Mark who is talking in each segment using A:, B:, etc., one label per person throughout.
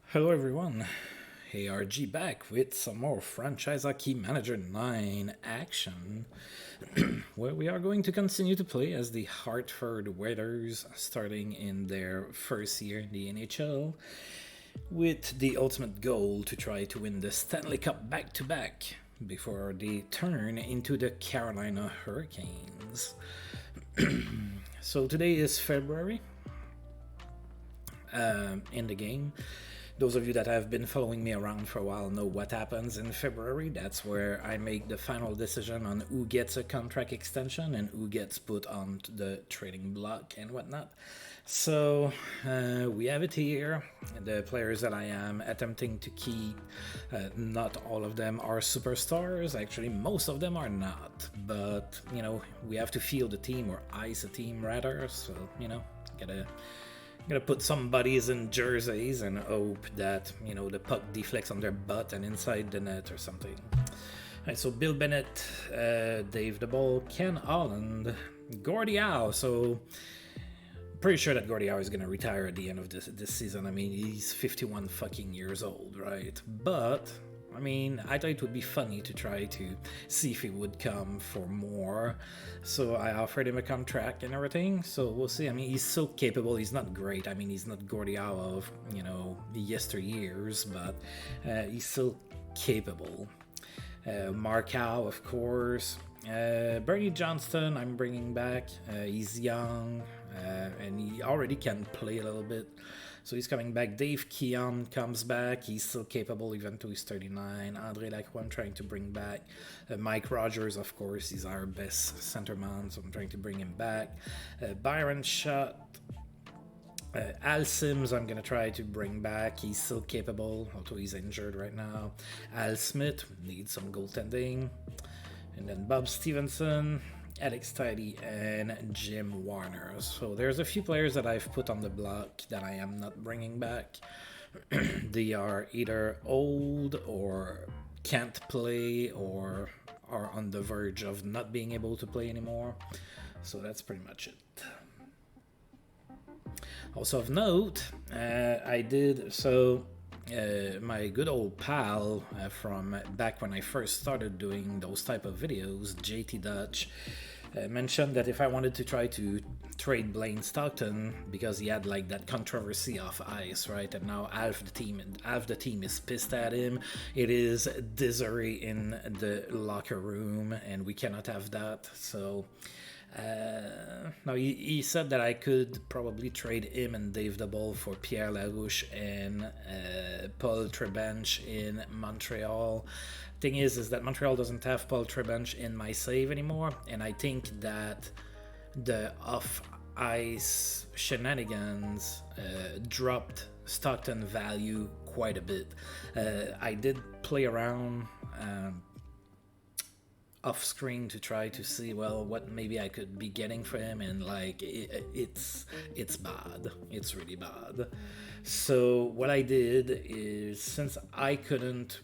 A: Hello everyone, ARG back with some more Franchise Hockey Manager 9 action, where we are going to continue to play as the Hartford Whalers, starting in their first year in the NHL, with the ultimate goal to try to win the Stanley Cup back-to-back before they turn into the Carolina Hurricanes. So today is February in the game. Those of you that have been following me around for a while know what happens in February. That's where I make the final decision on who gets a contract extension and who gets put on the trading block and whatnot. So we have it here. The players that I am attempting to keep, not all of them are superstars. Actually, most of them are not. But, we have to field the team or ice a team rather. So, gotta put some buddies in jerseys and hope that, the puck deflects on their butt and inside the net or something. Alright, so Bill Bennett, Dave DeBall, Ken Holland, Gordie Howe. So, pretty sure that Gordie Howe is gonna retire at the end of this season. I mean, he's 51 fucking years old, right? But I thought it would be funny to try to see if he would come for more. So I offered him a contract and everything. So we'll see. He's so capable. He's not great. He's not Gordie Howe of, yesteryears, but he's so capable. Mark Howe, of course. Bernie Johnston, I'm bringing back. He's young, and he already can play a little bit. So he's coming back. Dave Keon comes back. He's still capable even though he's 39. Andre Lacroix, I'm trying to bring back. Mike Rogers, of course, he's our best centerman, so I'm trying to bring him back. Byron Schott. Al Sims, I'm going to try to bring back. He's still capable, although he's injured right now. Al Smith needs some goaltending. And then Bob Stevenson, Alex Tidy, and Jim Warner. So there's a few players that I've put on the block that I am not bringing back. They are either old or can't play or are on the verge of not being able to play anymore. So that's pretty much it. Also of note, my good old pal from back when I first started doing those type of videos, JT Dutch, mentioned that if I wanted to try to trade Blaine Stockton because he had like that controversy off ice, right? And now half the team is pissed at him. It is disarray in the locker room, and we cannot have that. So. No, he said that I could probably trade him and Dave DeBall for Pierre Larouche and Paul Trebench in Montreal. Thing is that Montreal doesn't have Paul Trebench in my save anymore, and I think that the off-ice shenanigans dropped Stockton value quite a bit. I did play around off screen to try to see what maybe I could be getting for him, and it's bad. It's really bad. So what I did is, since I couldn't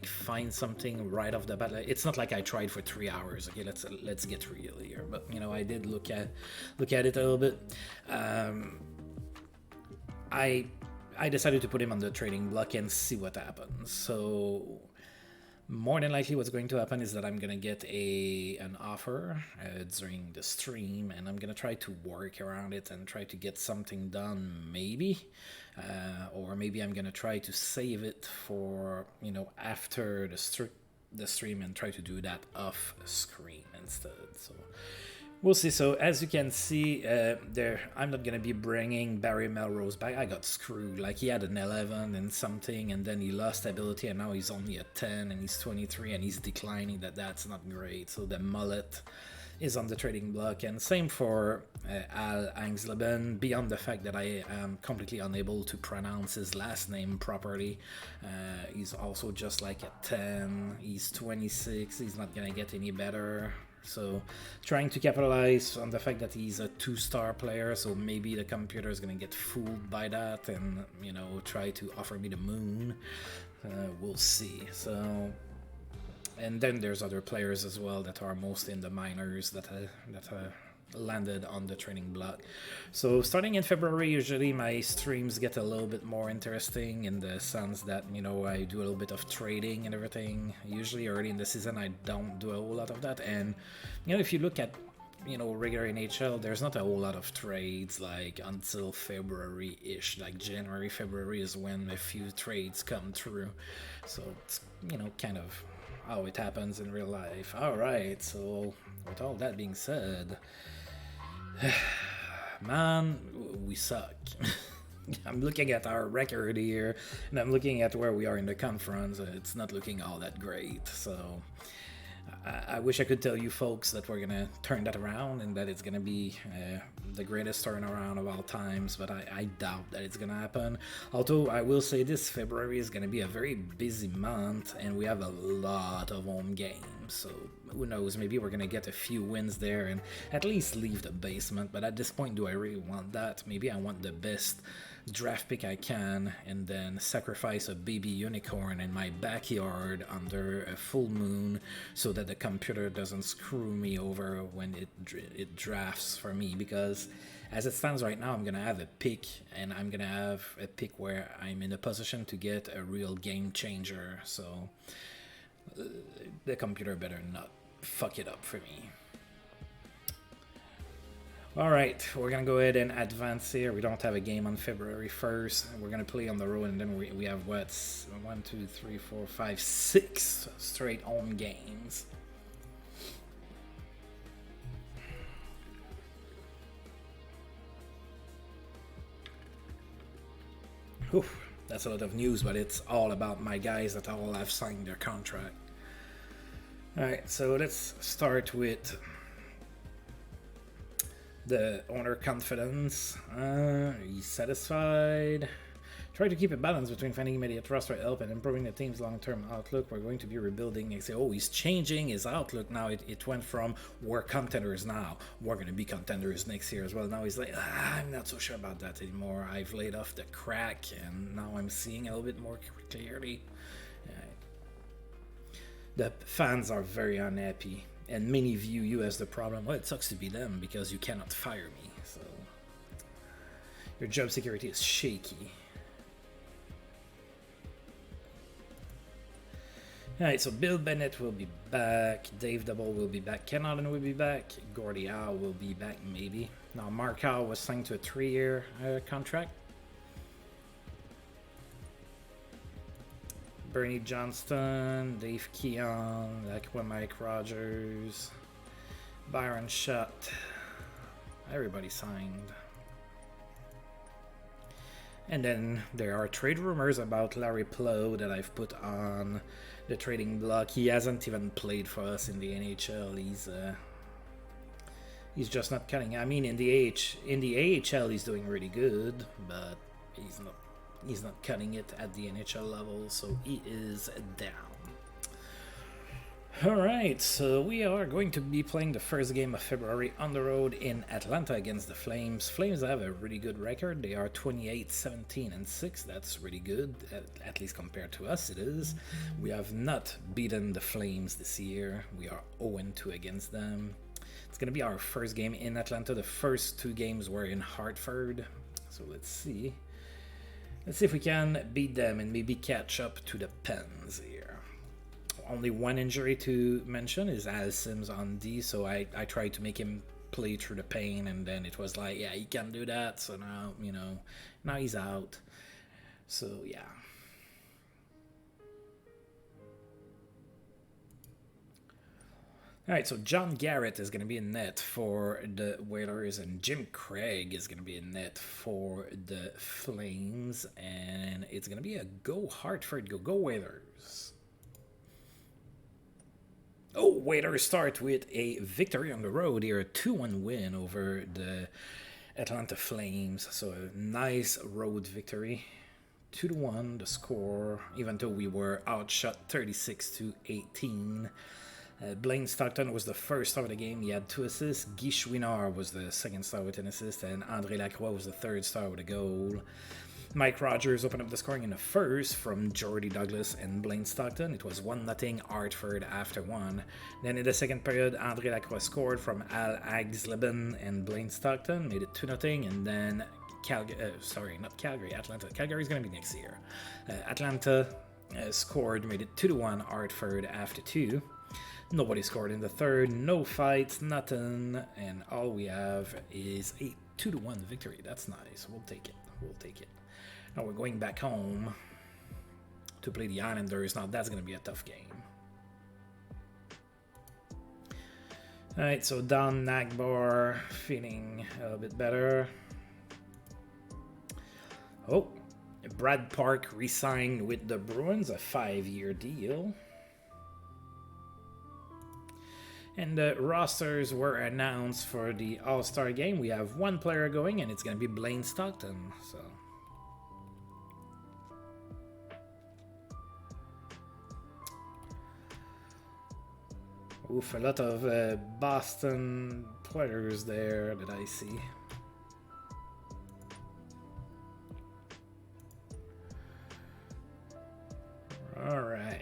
A: find something right off the bat, it's not like I tried for 3 hours. Okay, let's get real here. But I did look at it a little bit. I decided to put him on the trading block and see what happens. So. More than likely what's going to happen is that I'm going to get an offer during the stream, and I'm going to try to work around it and try to get something done maybe. Or maybe I'm going to try to save it for, after the stream and try to do that off screen instead. So we'll see. So as you can see, I'm not going to be bringing Barry Melrose back. I got screwed. He had an 11 and something, and then he lost ability, and now he's only a 10, and he's 23, and he's declining. That's not great. So the mullet is on the trading block, and same for Al Angsleben, beyond the fact that I am completely unable to pronounce his last name properly. He's also just like a 10. He's 26. He's not going to get any better. So trying to capitalize on the fact that he's a 2-star player, so maybe the computer is going to get fooled by that and, try to offer me the moon. We'll see. So And then there's other players as well that are mostly in the minors that landed on the training block. So starting in February, usually my streams get a little bit more interesting in the sense that, you know, I do a little bit of trading and everything. Usually early in the season, I don't do a whole lot of that. And, you know, if you look at, you know, regular NHL, there's not a whole lot of trades like until February-ish. Like January, February is when a few trades come through. So it's, you know, kind of how it happens in real life. All right, so with all that being said, man, we suck. I'm looking at our record here, and I'm looking at where we are in the conference. It's not looking all that great, so I wish I could tell you folks that we're gonna turn that around and that it's gonna be the greatest turnaround of all times, but I doubt that it's gonna happen. Although I will say this, February is gonna be a very busy month and we have a lot of home games, so who knows, maybe we're gonna get a few wins there and at least leave the basement. But at this point, do I really want that? Maybe I want the best draft pick I can and then sacrifice a baby unicorn in my backyard under a full moon so that the computer doesn't screw me over when it drafts for me. Because as it stands right now, I'm gonna have a pick, and I'm gonna have a pick where I'm in a position to get a real game changer, so the computer better not fuck it up for me. Alright, we're going to go ahead and advance here. We don't have a game on February 1st. We're going to play on the road, and then we have, what, 1, 2, 3, 4, 5, 6 straight home games. Whew, that's a lot of news, but it's all about my guys that all have signed their contract. Alright, so let's start with the owner confidence. He's satisfied. Try to keep a balance between finding immediate roster help and improving the team's long-term outlook. We're going to be rebuilding. They say, oh, he's changing his outlook now. It went from we're contenders now, we're going to be contenders next year as well. Now he's like, I'm not so sure about that anymore. I've laid off the crack and now I'm seeing a little bit more clearly. The fans are very unhappy, and many view you as the problem. Well, it sucks to be them because you cannot fire me, so your job security is shaky. Alright, so Bill Bennett will be back, Dave Double will be back, Ken Allen will be back, Gordie Howe will be back maybe. Now Mark Howe was signed to a 3-year contract. Bernie Johnston, Dave Keon, Mike Rogers, Byron Schutt. Everybody signed. And then there are trade rumors about Larry Plow that I've put on the trading block. He hasn't even played for us in the NHL. He's just not cutting. I mean, in the AHL he's doing really good, but he's not cutting it at the NHL level, so he is down. Alright, so we are going to be playing the first game of February on the road in Atlanta against the Flames. Flames have a really good record. They are 28, 17, and 6. That's really good, at least compared to us it is. We have not beaten the Flames this year. We are 0-2 against them. It's going to be our first game in Atlanta. The first 2 games were in Hartford. So let's see. Let's see if we can beat them and maybe catch up to the Pens here. Only one injury to mention is Al Sims on D, so I tried to make him play through the pain, and then it was like, yeah, he can't do that, so now, you know, now he's out. So, yeah. Alright, so John Garrett is going to be in net for the Whalers, and Jim Craig is going to be in net for the Flames, and it's going to be a go Hartford, go Whalers. Oh, Whalers start with a victory on the road here, a 2-1 win over the Atlanta Flames, so a nice road victory. 2-1 the score, even though we were outshot 36-18. Blaine Stockton was the first star of the game. He had 2 assists. Guy Chouinard was the second star with an assist, and André Lacroix was the third star with a goal. Mike Rogers opened up the scoring in the first from Jordy Douglas and Blaine Stockton. It was 1-0 Hartford after one. Then in the second period, André Lacroix scored from Al Agsleben and Blaine Stockton, made it 2-0, and then Atlanta. Calgary's going to be next year. Atlanta scored, made it 2-1 Hartford after two. Nobody scored in the third, no fights, nothing, and all we have is a 2-1 victory. That's nice. We'll take it. Now we're going back home to play the Islanders. Now that's going to be a tough game. Alright, so Don Nagbar feeling a little bit better. Oh, Brad Park re-signed with the Bruins, a 5-year deal. And the rosters were announced for the All-Star game. We have one player going, and it's going to be Blaine Stockton. So, oof, a lot of Boston players there that I see. All right.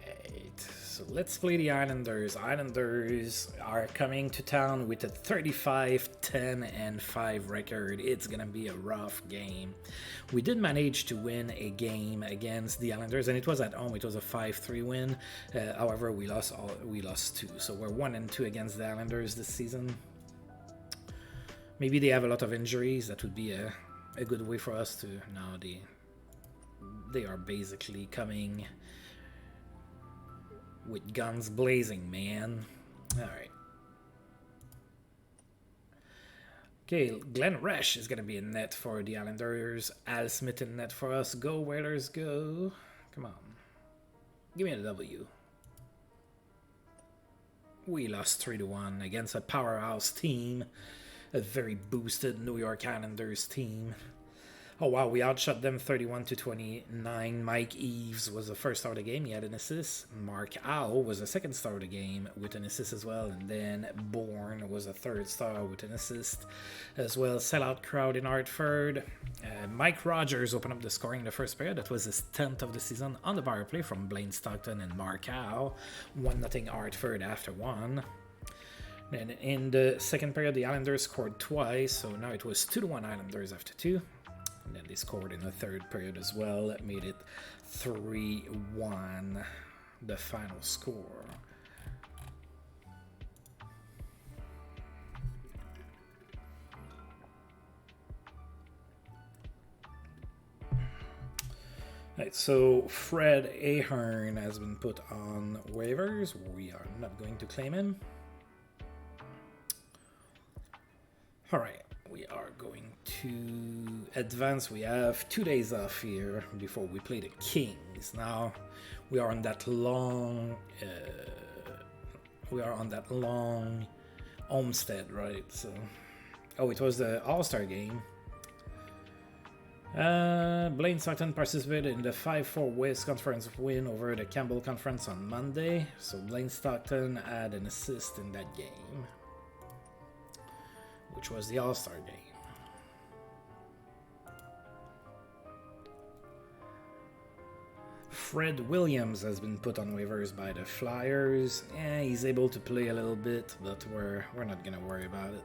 A: So let's play the Islanders. Islanders are coming to town with a 35-10-5 record. It's going to be a rough game. We did manage to win a game against the Islanders, and it was at home. It was a 5-3 win. However, we lost two. So we're 1-2 against the Islanders this season. Maybe they have a lot of injuries. That would be a good way for us to... No, they are basically coming... with guns blazing, man. Alright. Okay, Glenn Resch is going to be in net for the Islanders. Al Smith in net for us. Go, Whalers, go. Come on. Give me a W. We lost 3-1 against a powerhouse team. A very boosted New York Islanders team. Oh wow, we outshot them 31-29. Mike Eves was the first star of the game. He had an assist. Mark Howe was the second star of the game with an assist as well. And then Bourne was the third star with an assist as well. Sellout crowd in Hartford. Mike Rogers opened up the scoring in the first period. That was his 10th of the season on the power play from Blaine Stockton and Mark Howe. 1-0 Hartford after one. Then in the second period, the Islanders scored twice. So now it was 2-1 Islanders after two. And then they scored in the third period as well. That made it 3-1, the final score. Right, so Fred Ahern has been put on waivers. We are not going to claim him. All right. We are going to advance. We have 2 days off here before we play the Kings. Now we are on that long. Homestead, right? So, oh, it was the All-Star game. Blaine Stockton participated in the 5-4 West Conference win over the Campbell Conference on Monday. So Blaine Stockton had an assist in that game, which was the All-Star game. Fred Williams has been put on waivers by the Flyers. He's able to play a little bit, but we're not going to worry about it.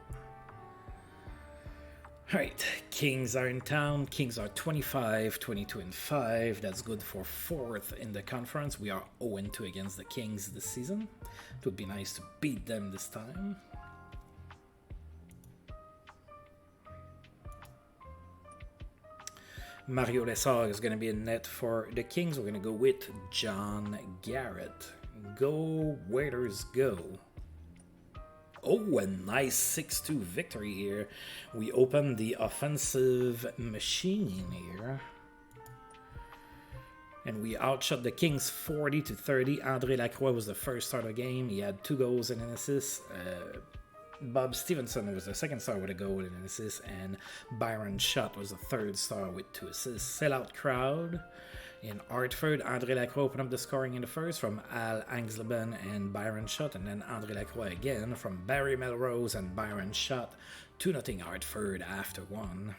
A: Alright, Kings are in town. Kings are 25-22-5. That's good for 4th in the conference. We are 0-2 against the Kings this season. It would be nice to beat them this time. Mario Lessard is going to be in net for the Kings. We're going to go with John Garrett. Go, Whalers, go. Oh, a nice 6-2 victory here. We open the offensive machine here. And we outshot the Kings 40-30. André Lacroix was the first star of the game. He had 2 goals and an assist. Bob Stevenson was the second star with a goal and an assist, and Byron Schott was the third star with 2 assists. Sellout crowd in Hartford. André Lacroix opened up the scoring in the first from Al Angsleben and Byron Schott, and then André Lacroix again from Barry Melrose and Byron Schott. 2-0 Hartford after one.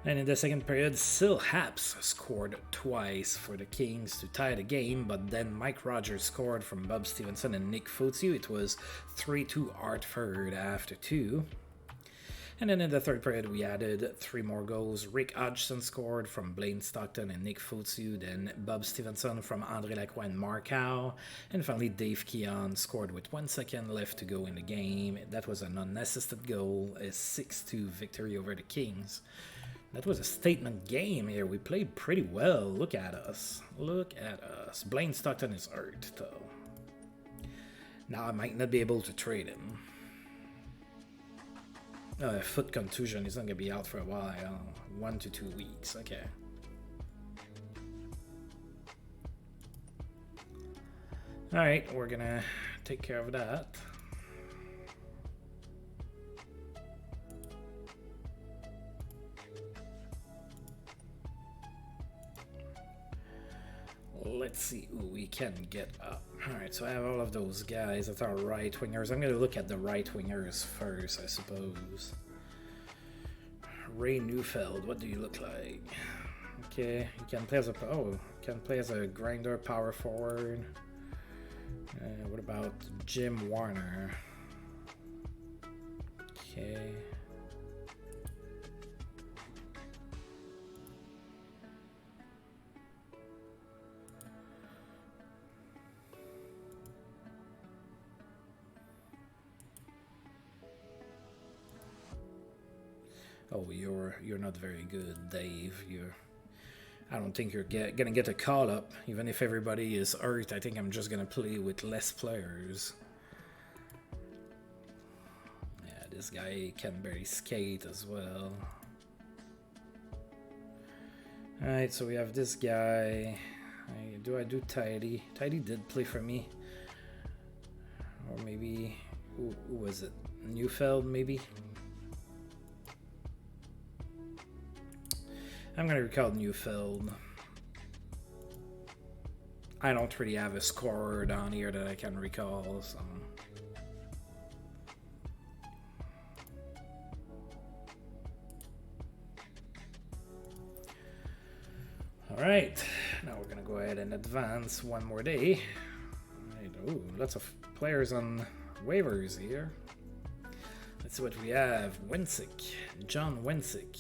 A: And in the second period, Sil Haps scored twice for the Kings to tie the game, but then Mike Rogers scored from Bob Stevenson and Nick Fotiu. It was 3-2 Hartford after 2. And then in the third period, we added 3 more goals. Rick Hodgson scored from Blaine Stockton and Nick Fotiu, then Bob Stevenson from André Lacroix and Mark Howe, and finally Dave Keon scored with 1 second left to go in the game. That was an unassisted goal, a 6-2 victory over the Kings. That was a statement game here. We played pretty well. Look at us. Look at us. Blaine Stockton is hurt, though. Now I might not be able to trade him. Foot contusion. He's not going to be out for a while. 1 to 2 weeks. Okay. Alright, we're going to take care of that. Let's see who we can get up. Alright, so I have all of those guys that are right wingers. I'm going to look at the right wingers first, I suppose. Ray Neufeld, what do you look like? Okay, he can play as a grinder power forward. What about Jim Warner? Okay. Oh, you're not very good, Dave. I don't think you're gonna get a call up, even if everybody is hurt. I think I'm just gonna play with less players. Yeah, this guy can barely skate as well. Alright, so we have this guy. Do I do Tidy? Tidy did play for me. Or maybe, who was it? Neufeld, maybe? I'm going to recall Neufeld. I don't really have a scorer down here that I can recall, so... Alright, now we're going to go ahead and advance one more day. Ooh, lots of players on waivers here. Let's see what we have. Wensick, John Wensick.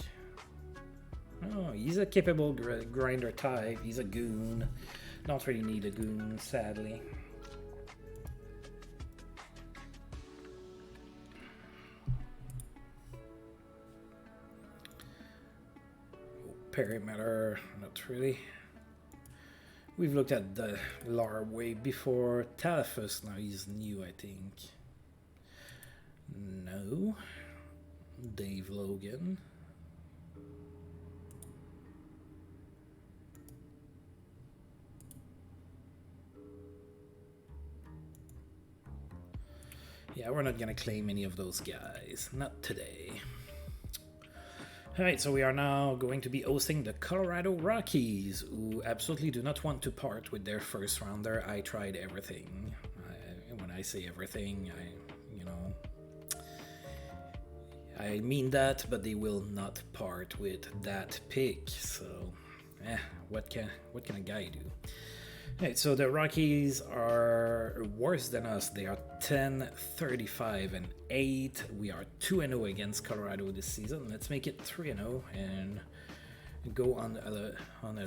A: Oh, he's a capable grinder type. He's a goon. Don't really need a goon, sadly. Perimeter, not really. We've looked at the Lar way before. Talifus, now he's new, I think. No. Dave Logan. Yeah, we're not going to claim any of those guys. Not today. Alright, so we are now going to be hosting the Colorado Rockies, who absolutely do not want to part with their first rounder. I tried everything. When I say everything, I mean that, but they will not part with that pick. So, what can a guy do? Right, so the Rockies are worse than us. They are 10-35-8. We are 2-0 against Colorado this season. Let's make it 3-0 and go on a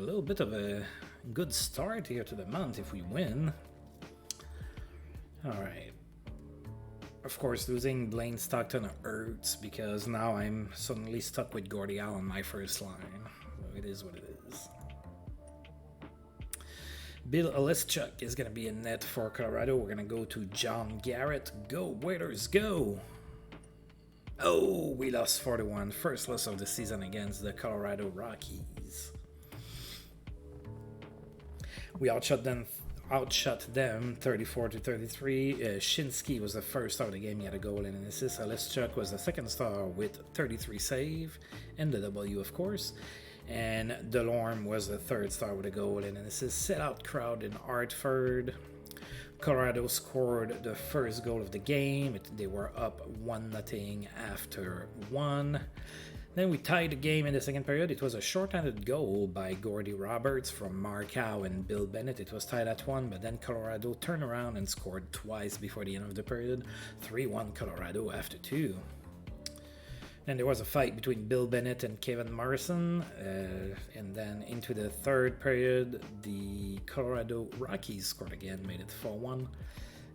A: little bit of a good start here to the month if we win. All right. Of course, losing Blaine Stockton hurts because now I'm suddenly stuck with Gordie Howe on my first line. It is what it is. Bill Oleschuk is going to be in net for Colorado. We're going to go to John Garrett. Go, Waiters, go! Oh, we lost 4-1. First loss of the season against the Colorado Rockies. We outshot them 34-33. Shinsky was the first star of the game. He had a goal and an assist. Oleschuk was the second star with 33 save and the W, of course. And Delorme was the third star with a goal and an assist. Sellout crowd in Hartford. Colorado scored the first goal of the game. They were up 1-0 after 1. Then we tied the game in the second period. It was a short-handed goal by Gordy Roberts from Markow and Bill Bennett. It was tied at 1, but then Colorado turned around and scored twice before the end of the period. 3-1 Colorado after 2. Then there was a fight between Bill Bennett and Kevin Morrison, and then into the third period, the Colorado Rockies scored again, made it 4-1.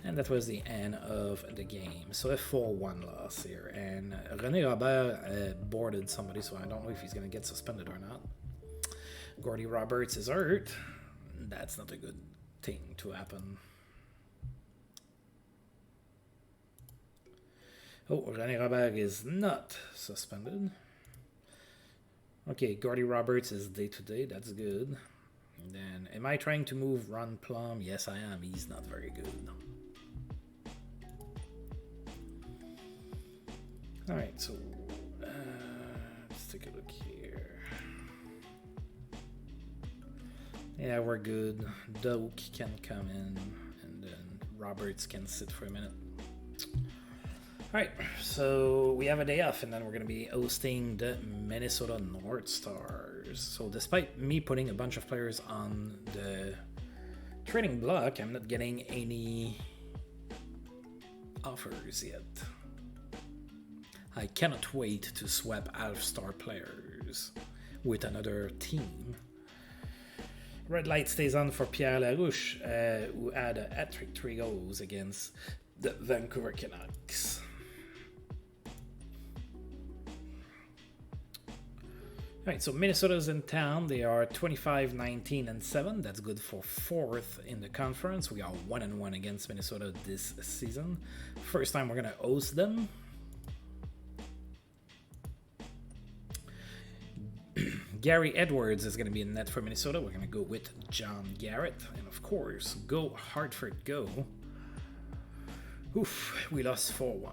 A: And that was the end of the game. So a 4-1 loss here. And René Robert boarded somebody, so I don't know if he's going to get suspended or not. Gordy Roberts is hurt. That's not a good thing to happen. Oh, René Robert is not suspended. Okay, Gordy Roberts is day-to-day. That's good. And then, am I trying to move Ron Plum? Yes, I am. He's not very good. Alright, so let's take a look here. Yeah, we're good. Doak can come in, and then Roberts can sit for a minute. Alright, so we have a day off, and then we're going to be hosting the Minnesota North Stars. So despite me putting a bunch of players on the trading block, I'm not getting any offers yet. I cannot wait to swap half-star players with another team. Red light stays on for Pierre Larouche, who had a hat-trick 3 goals against the Vancouver Canucks. Alright, so Minnesota's in town. They are 25, 19, and 7. That's good for 4th in the conference. We are 1-1 against Minnesota this season. First time we're going to host them. Gary Edwards is going to be in net for Minnesota. We're going to go with John Garrett. And of course, go Hartford, go. Oof, we lost 4-1.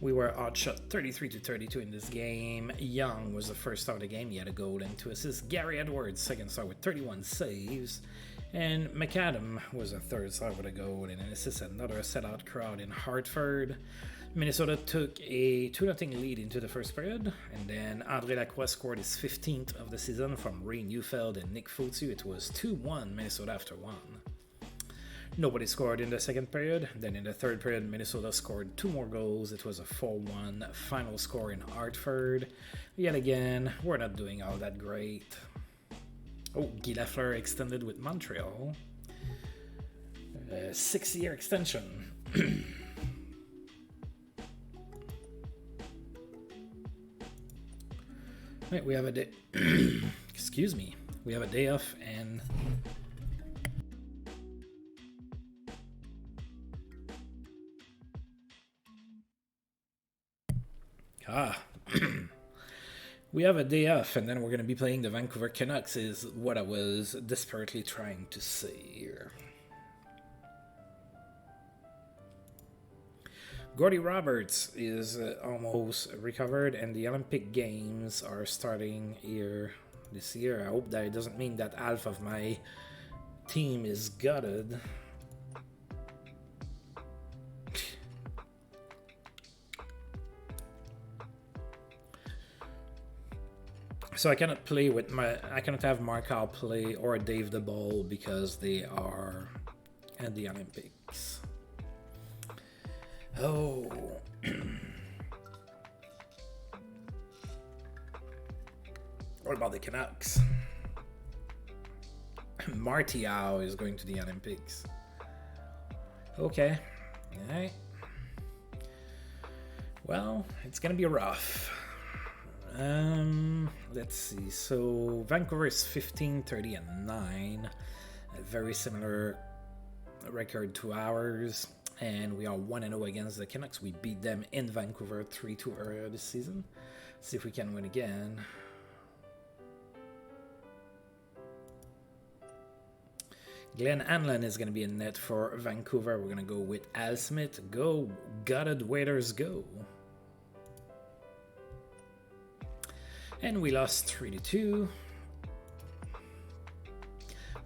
A: We were outshot 33-32 in this game. Young was the first star of the game. He had a goal and 2 assists. Gary Edwards, second star with 31 saves. And McAdam was a third star with a goal and an assist. Another sellout crowd in Hartford. Minnesota took a 2-0 lead into the first period, and then André Lacroix scored his 15th of the season from Ray Neufeld and Nick Fotu. It was 2-1 Minnesota after 1. Nobody scored in the second period. Then in the third period, Minnesota scored 2 more goals. It was a 4-1 final score in Hartford. Yet again, we're not doing all that great. Oh, Guy Lafleur extended with Montreal. 6-year extension. Right, we have a day. Excuse me. We have a day off and. We have a day off, and then we're going to be playing the Vancouver Canucks, is what I was desperately trying to say here. Gordy Roberts is almost recovered, and the Olympic Games are starting here this year. I hope that it doesn't mean that half of my team is gutted. So I cannot play with I cannot have Markow play or Dave the Ball because they are at the Olympics. Oh. What about the Canucks? Martial is going to the Olympics. Okay. Alright. Well, it's gonna be rough. Let's see. So Vancouver is 15, 30, and 9. A very similar record to ours. And we are 1-0 against the Canucks. We beat them in Vancouver 3-2 earlier this season. Let's see if we can win again. Glenn Hanlon is going to be in net for Vancouver. We're going to go with Al Smith. Go, gutted Waiters, go. And we lost 3-2.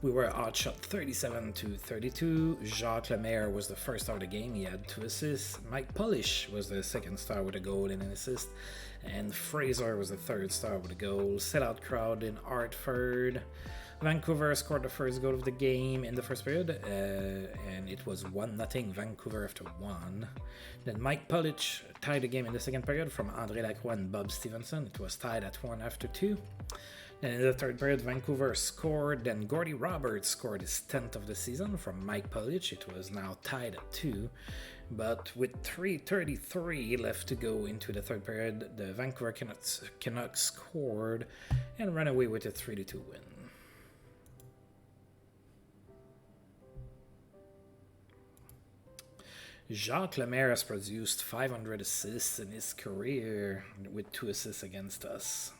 A: We were outshot 37-32. Jacques Lemaire was the first star of the game. He had 2 assists. Mike Polish was the second star with a goal and an assist. And Fraser was the third star with a goal. Sellout crowd in Hartford. Vancouver scored the first goal of the game in the first period, and it was 1-0 Vancouver after 1. Then Mike Polish tied the game in the second period from André Lacroix and Bob Stevenson. It was tied at 1 after 2. Then in the third period, Vancouver scored. Then Gordy Roberts scored his 10th of the season from Mike Polish. It was now tied at 2. But with 3:33 left to go into the third period, the Vancouver Canucks scored and ran away with a 3-2 win. Jacques Lemaire has produced 500 assists in his career, with 2 assists against us.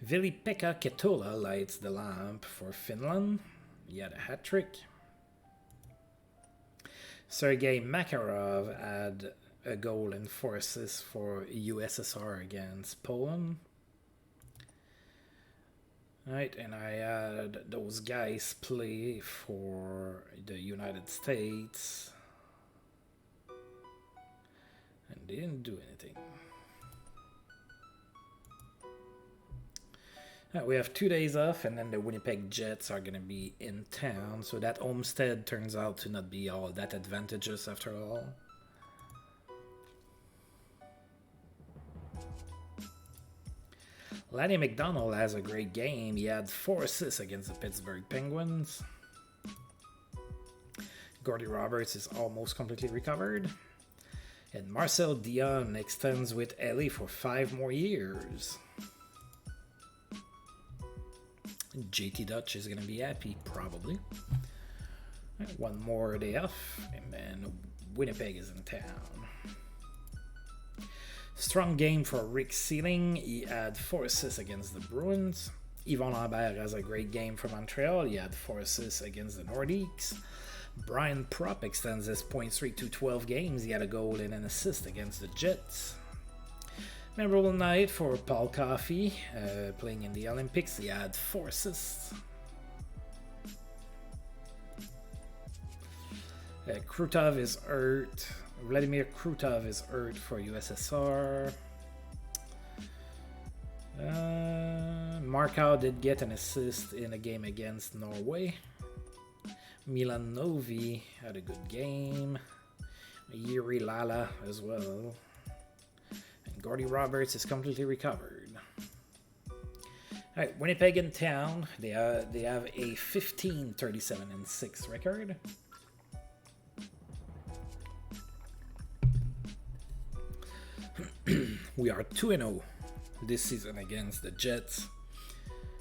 A: Veli-Pekka Ketola lights the lamp for Finland. He had a hat-trick. Sergei Makarov had a goal and 4 assists for USSR against Poland. Right, and I had those guys play for the United States, and they didn't do anything. We have 2 days off, and then the Winnipeg Jets are going to be in town, so that homestead turns out to not be all that advantageous after all. Laddie McDonald has a great game. He had 4 assists against the Pittsburgh Penguins. Gordy Roberts is almost completely recovered. And Marcel Dion extends with LA for 5 more years. JT Dutch is going to be happy, probably. 1 more day off, and then Winnipeg is in town. Strong game for Rick Sealing. He had 4 assists against the Bruins. Yvon Lambert has a great game for Montreal. He had 4 assists against the Nordiques. Brian Propp extends his point streak to 12 games. He had a goal and an assist against the Jets. Memorable night for Paul Coffey, playing in the Olympics. He had 4 assists. Krutov is hurt. Vladimir Krutov is hurt for USSR. Markow did get an assist in a game against Norway. Milan Novi had a good game. Yuri Lala as well. And Gordy Roberts is completely recovered. Alright, Winnipeg in town. They have a 15-37-6 record. We are 2-0 this season against the Jets.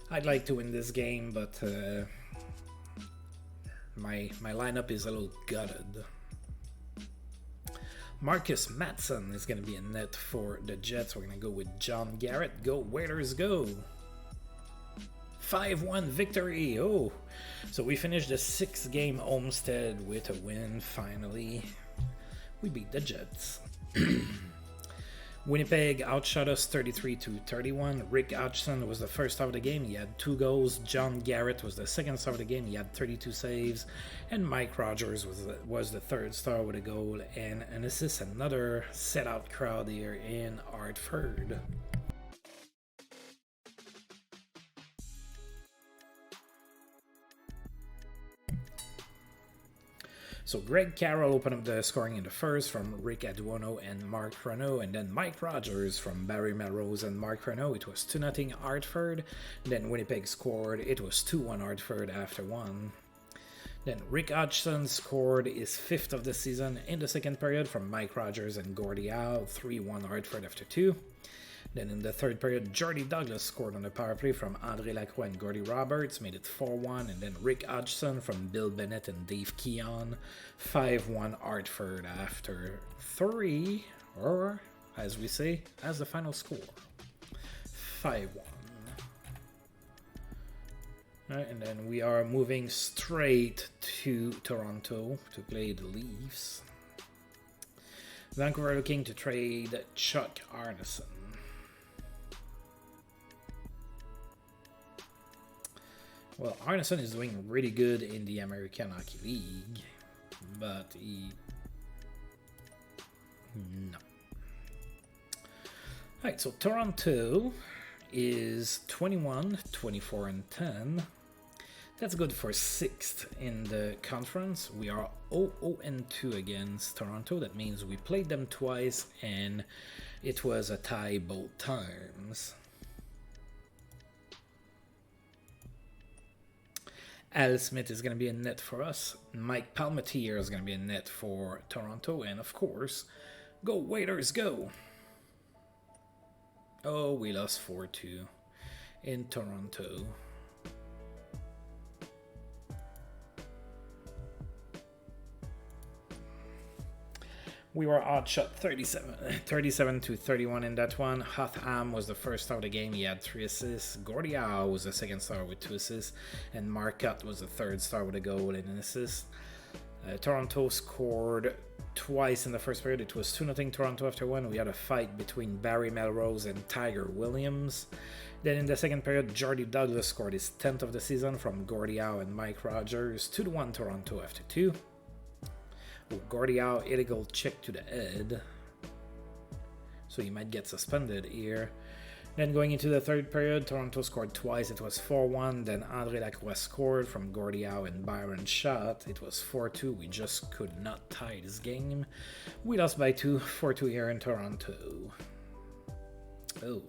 A: I'd like to win this game, but my lineup is a little gutted. Marcus Matson is going to be in net for the Jets. We're going to go with John Garrett. Go Whalers, go! 5-1 victory. Oh, so we finished the 6-game homestead with a win. Finally, we beat the Jets. Winnipeg outshot us 33-31. Rick Hodgson was the first star of the game. He had 2 goals. John Garrett was the second star of the game. He had 32 saves. And Mike Rogers was the third star with a goal and an assist. Another set-out crowd here in Hartford. So Greg Carroll opened up the scoring in the first from Rick Aduono and Mark Renault, and then Mike Rogers from Barry Melrose and Mark Renault. It was 2-0 Hartford. Then Winnipeg scored. It was 2-1 Hartford after 1. Then Rick Hodgson scored his 5th of the season in the second period from Mike Rogers and Gordie Howe. 3-1 Hartford after 2. Then in the third period, Jordy Douglas scored on the power play from André Lacroix and Gordy Roberts, made it 4-1, and then Rick Hodgson from Bill Bennett and Dave Keon, 5-1 Hartford after 3, or as we say, as the final score, 5-1. Right, and then we are moving straight to Toronto to play the Leafs. Vancouver looking to trade Chuck Arneson. Well, Arneson is doing really good in the American Hockey League, but he... No. Alright, so Toronto is 21, 24, and 10. That's good for 6th in the conference. We are 0-2 against Toronto. That means we played them twice and it was a tie both times. Al Smith is going to be a net for us. Mike Palmetier is going to be a net for Toronto. And of course, go Waiters, go! Oh, we lost 4-2 in Toronto. We were outshot 37 to 31 in that one. Hotham was the first star of the game. He had 3 assists. Gordie Howe was the second star with 2 assists. And Marcotte was the third star with a goal and an assist. Toronto scored twice in the first period. It was 2-0 Toronto after one. We had a fight between Barry Melrose and Tiger Williams. Then in the second period, Jordy Douglas scored his 10th of the season from Gordie Howe and Mike Rogers. 2-1 Toronto after 2. Gordie Howe, illegal check to the head. So he might get suspended here. Then going into the third period, Toronto scored twice. It was 4-1. Then André Lacroix scored from Gordie Howe and Byron shot. It was 4-2. We just could not tie this game. We lost by 2, 4-2 here in Toronto. Oh.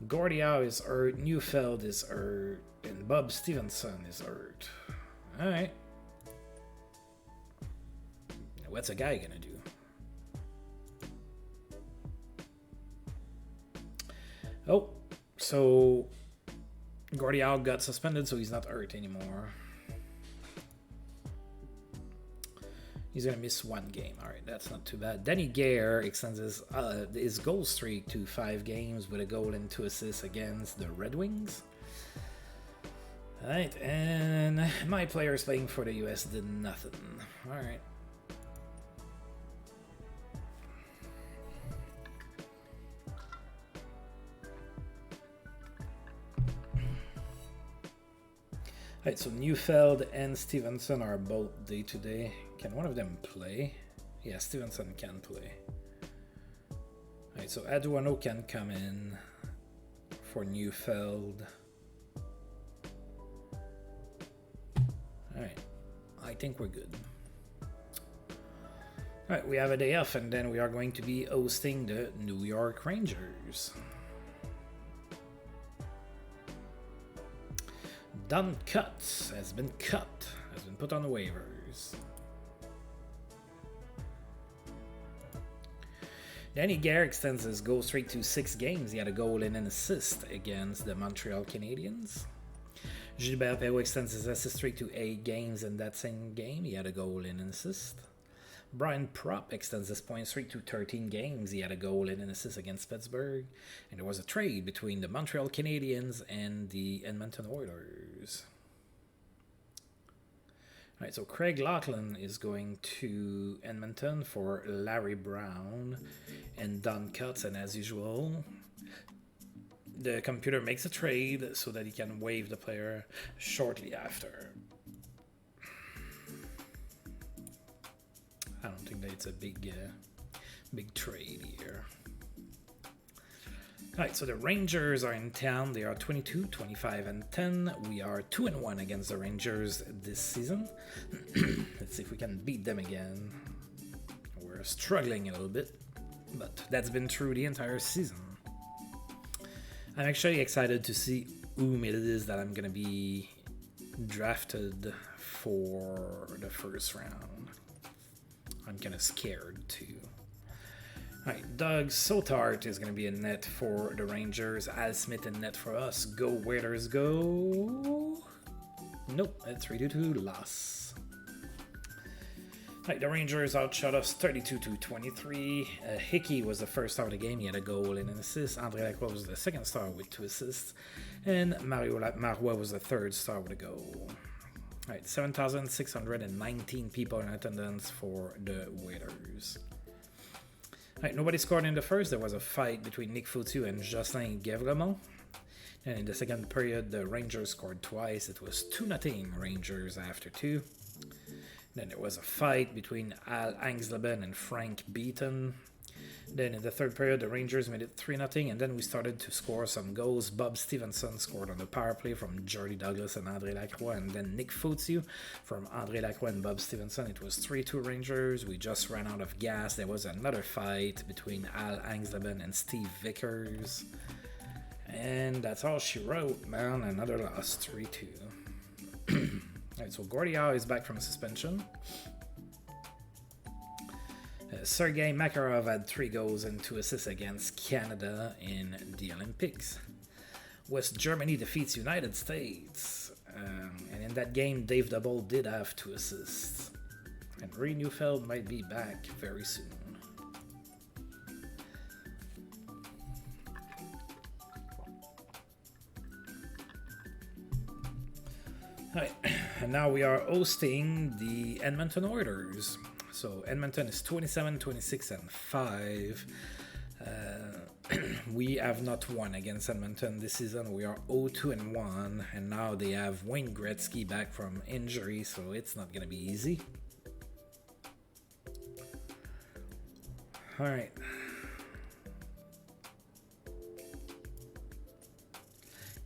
A: Gordie Howe is hurt. Neufeld is hurt. And Bob Stevenson is hurt. Alright. What's a guy gonna do? Oh, so Gordie Howe got suspended, so he's not hurt anymore. He's gonna miss 1 game. All right, that's not too bad. Danny Gare extends his goal streak to 5 games with a goal and 2 assists against the Red Wings. All right, and my players playing for the US did nothing. All right. Alright, so Neufeld and Stevenson are both day-to-day. Can one of them play? Yeah, Stevenson can play. Alright, so Aduano can come in for Neufeld. Alright, I think we're good. Alright, we have a day off and then we are going to be hosting the New York Rangers. Don Cuts has been put on the waivers. Danny Gare extends his goal streak to 6 games. He had a goal and an assist against the Montreal Canadiens. Gilbert Perreault extends his assist streak to 8 games in that same game. He had a goal and an assist. Brian Propp extends his point streak to 13 games. He had a goal and an assist against Pittsburgh. And there was a trade between the Montreal Canadiens and the Edmonton Oilers. Alright, so Craig Laughlin is going to Edmonton for Larry Brown and Don Cuts. And as usual, the computer makes a trade so that he can waive the player shortly after. I don't think that it's a big trade here. Alright, so the Rangers are in town. They are 22, 25, and 10. We are 2-1 against the Rangers this season. Let's see if we can beat them again. We're struggling a little bit, but that's been true the entire season. I'm actually excited to see whom it is that I'm going to be drafted for the first round. I'm kind of scared too. Alright, Doug Sotart is going to be a net for the Rangers. Al Smith in net for us. Go Waiters, go. Nope, it's 3-2 loss. Alright, the Rangers outshot us 32-23. Hickey was the first star of the game. He had a goal and an assist. André Lacroix was the second star with 2 assists. And Mario Marois was the third star with a goal. Alright, 7,619 people in attendance for the Waiters. Alright, nobody scored in the first. There was a fight between Nick Foutu and Jocelyn Guevremont. And in the second period, the Rangers scored twice. It was 2-0 Rangers after 2. Then there was a fight between Al Angsleben and Frank Beaton. Then in the third period, the Rangers made it 3-0, and then we started to score some goals. Bob Stevenson scored on the power play from Jordy Douglas and André Lacroix, and then Nick Fotiu from André Lacroix and Bob Stevenson. It was 3-2 Rangers. We just ran out of gas. There was another fight between Al Angsleben and Steve Vickers. And that's all she wrote, man. Another loss, 3-2. Alright, so Gordie Howe is back from suspension. Sergei Makarov had 3 goals and 2 assists against Canada in the Olympics. West Germany defeats United States. And in that game, Dave Double did have 2 assists. And Ray Neufeld might be back very soon. Alright, and now we are hosting the Edmonton Oilers. So Edmonton is 27, 26, and 5. We have not won against Edmonton this season. We are 0-2 and 1, and now they have Wayne Gretzky back from injury, so it's not going to be easy. All right.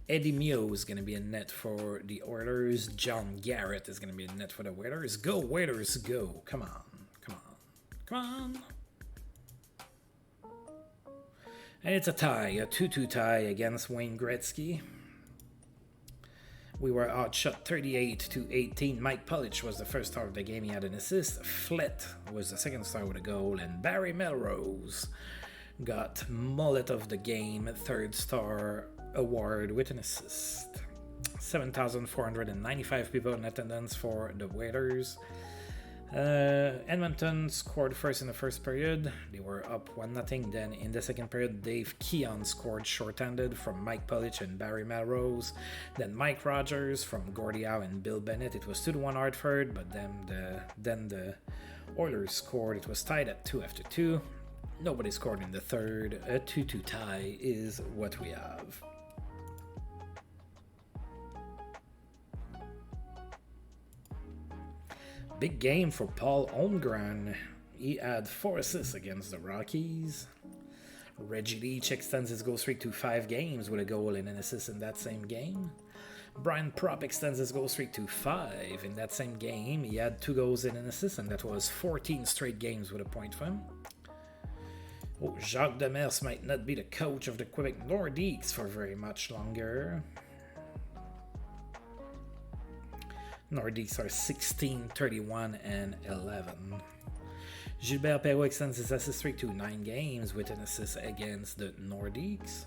A: Eddie Mio is going to be in net for the Oilers. John Garrett is going to be in net for the Oilers. Go, Oilers, go. Come on. Come on. Come on. And it's a tie, a 2-2 tie against Wayne Gretzky. We were outshot 38-18. Mike Pulich was the first star of the game. He had an assist. Flett was the second star with a goal. And Barry Melrose got mullet of the game, third star award with an assist. 7,495 people in attendance for the Oilers. Edmonton scored first in the first period. They were up 1-0. Then in the second period, Dave Keon scored shorthanded from Mike Pulich and Barry Melrose. Then Mike Rogers from Gordie Howe and Bill Bennett. It was 2-1 Hartford, but then the Oilers scored. It was tied at 2 after 2. Nobody scored in the third. A 2-2 tie is what we have. Big game for Paul Holmgren. He had 4 assists against the Rockies. Reggie Leach extends his goal streak to 5 games with a goal and an assist in that same game. Brian Propp extends his goal streak to 5 in that same game. He had 2 goals and an assist, and that was 14 straight games with a point for him. Oh, Jacques Demers might not be the coach of the Quebec Nordiques for very much longer. Nordiques are 16, 31, and 11. Gilbert Perrault extends his assist streak to 9 games with an assist against the Nordiques.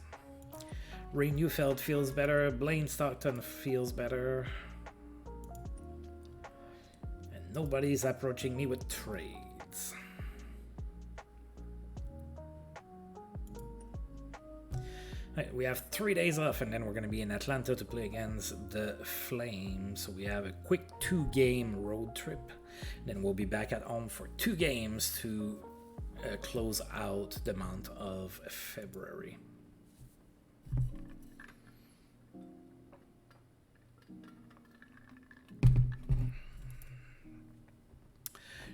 A: Ray Neufeld feels better. Blaine Stockton feels better. And nobody's approaching me with trades. Right, we have 3 days off, and then we're going to be in Atlanta to play against the Flames. So we have a quick 2-game road trip. Then we'll be back at home for 2 games to close out the month of February.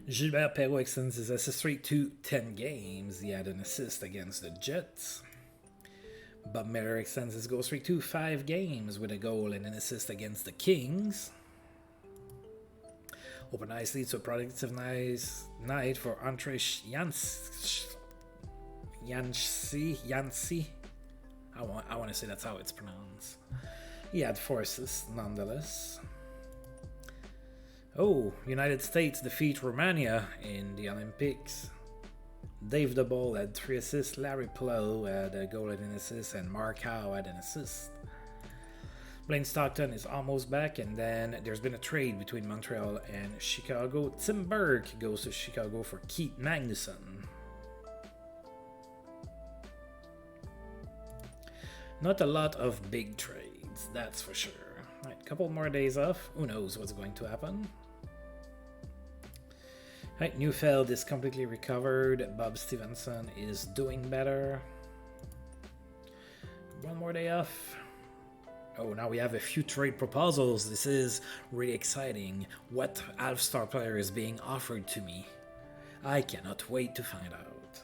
A: Gilbert Perrault extends his assist streak to 10 games. He had an assist against the Jets. Bob Miller extends his goal streak to 5 games with a goal and an assist against the Kings. Open ice leads to a productive night for Andre Yancey. I want to say that's how it's pronounced. He had 4 assists nonetheless. Oh, United States defeat Romania in the Olympics. Dave DeBall had 3 assists, Larry Plow had a goal and an assist, and Mark Howe had an assist. Blaine Stockton is almost back, and then there's been a trade between Montreal and Chicago. Tim Burke goes to Chicago for Keith Magnuson. Not a lot of big trades, that's for sure. Right, couple more days off, who knows what's going to happen. Right, Neufeld is completely recovered. Bob Stevenson is doing better. 1 more day off. Oh, now we have a few trade proposals. This is really exciting. What half-star player is being offered to me? I cannot wait to find out.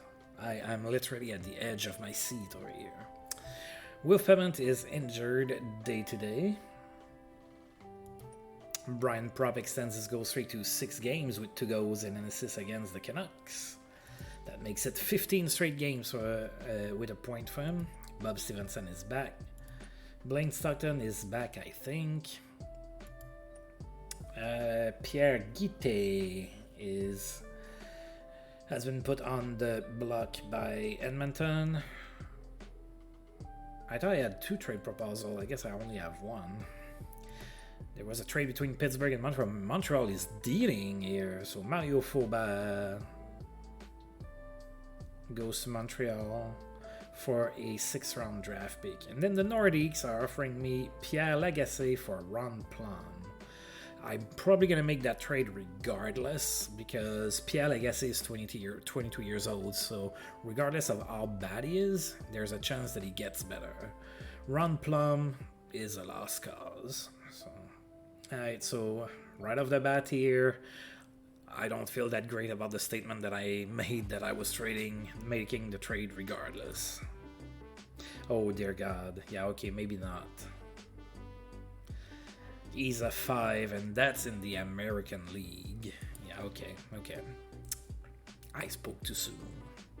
A: I'm literally at the edge of my seat over here. Will Pement is injured day to day. Brian Prop extends his goal streak to 6 games with 2 goals and an assist against the Canucks. That makes it 15 straight games with a point for him. Bob Stevenson is back. Blaine Stockton is back, I think. Pierre Guité has been put on the block by Edmonton. I thought I had 2 trade proposals. I guess I only have 1. There was a trade between Pittsburgh and Montreal. Montreal is dealing here, so Mario Fauba goes to Montreal for a 6th-round draft pick. And then the Nordiques are offering me Pierre Lagacé for Ron Plum. I'm probably going to make that trade regardless because Pierre Lagacé is 22 years old, so regardless of how bad he is, there's a chance that he gets better. Ron Plum is a lost cause. Alright, so right off the bat here, I don't feel that great about the statement that I made that I was making the trade regardless. Oh dear God. Yeah, okay, maybe not. He's a 5 and that's in the American League. Yeah, okay. I spoke too soon.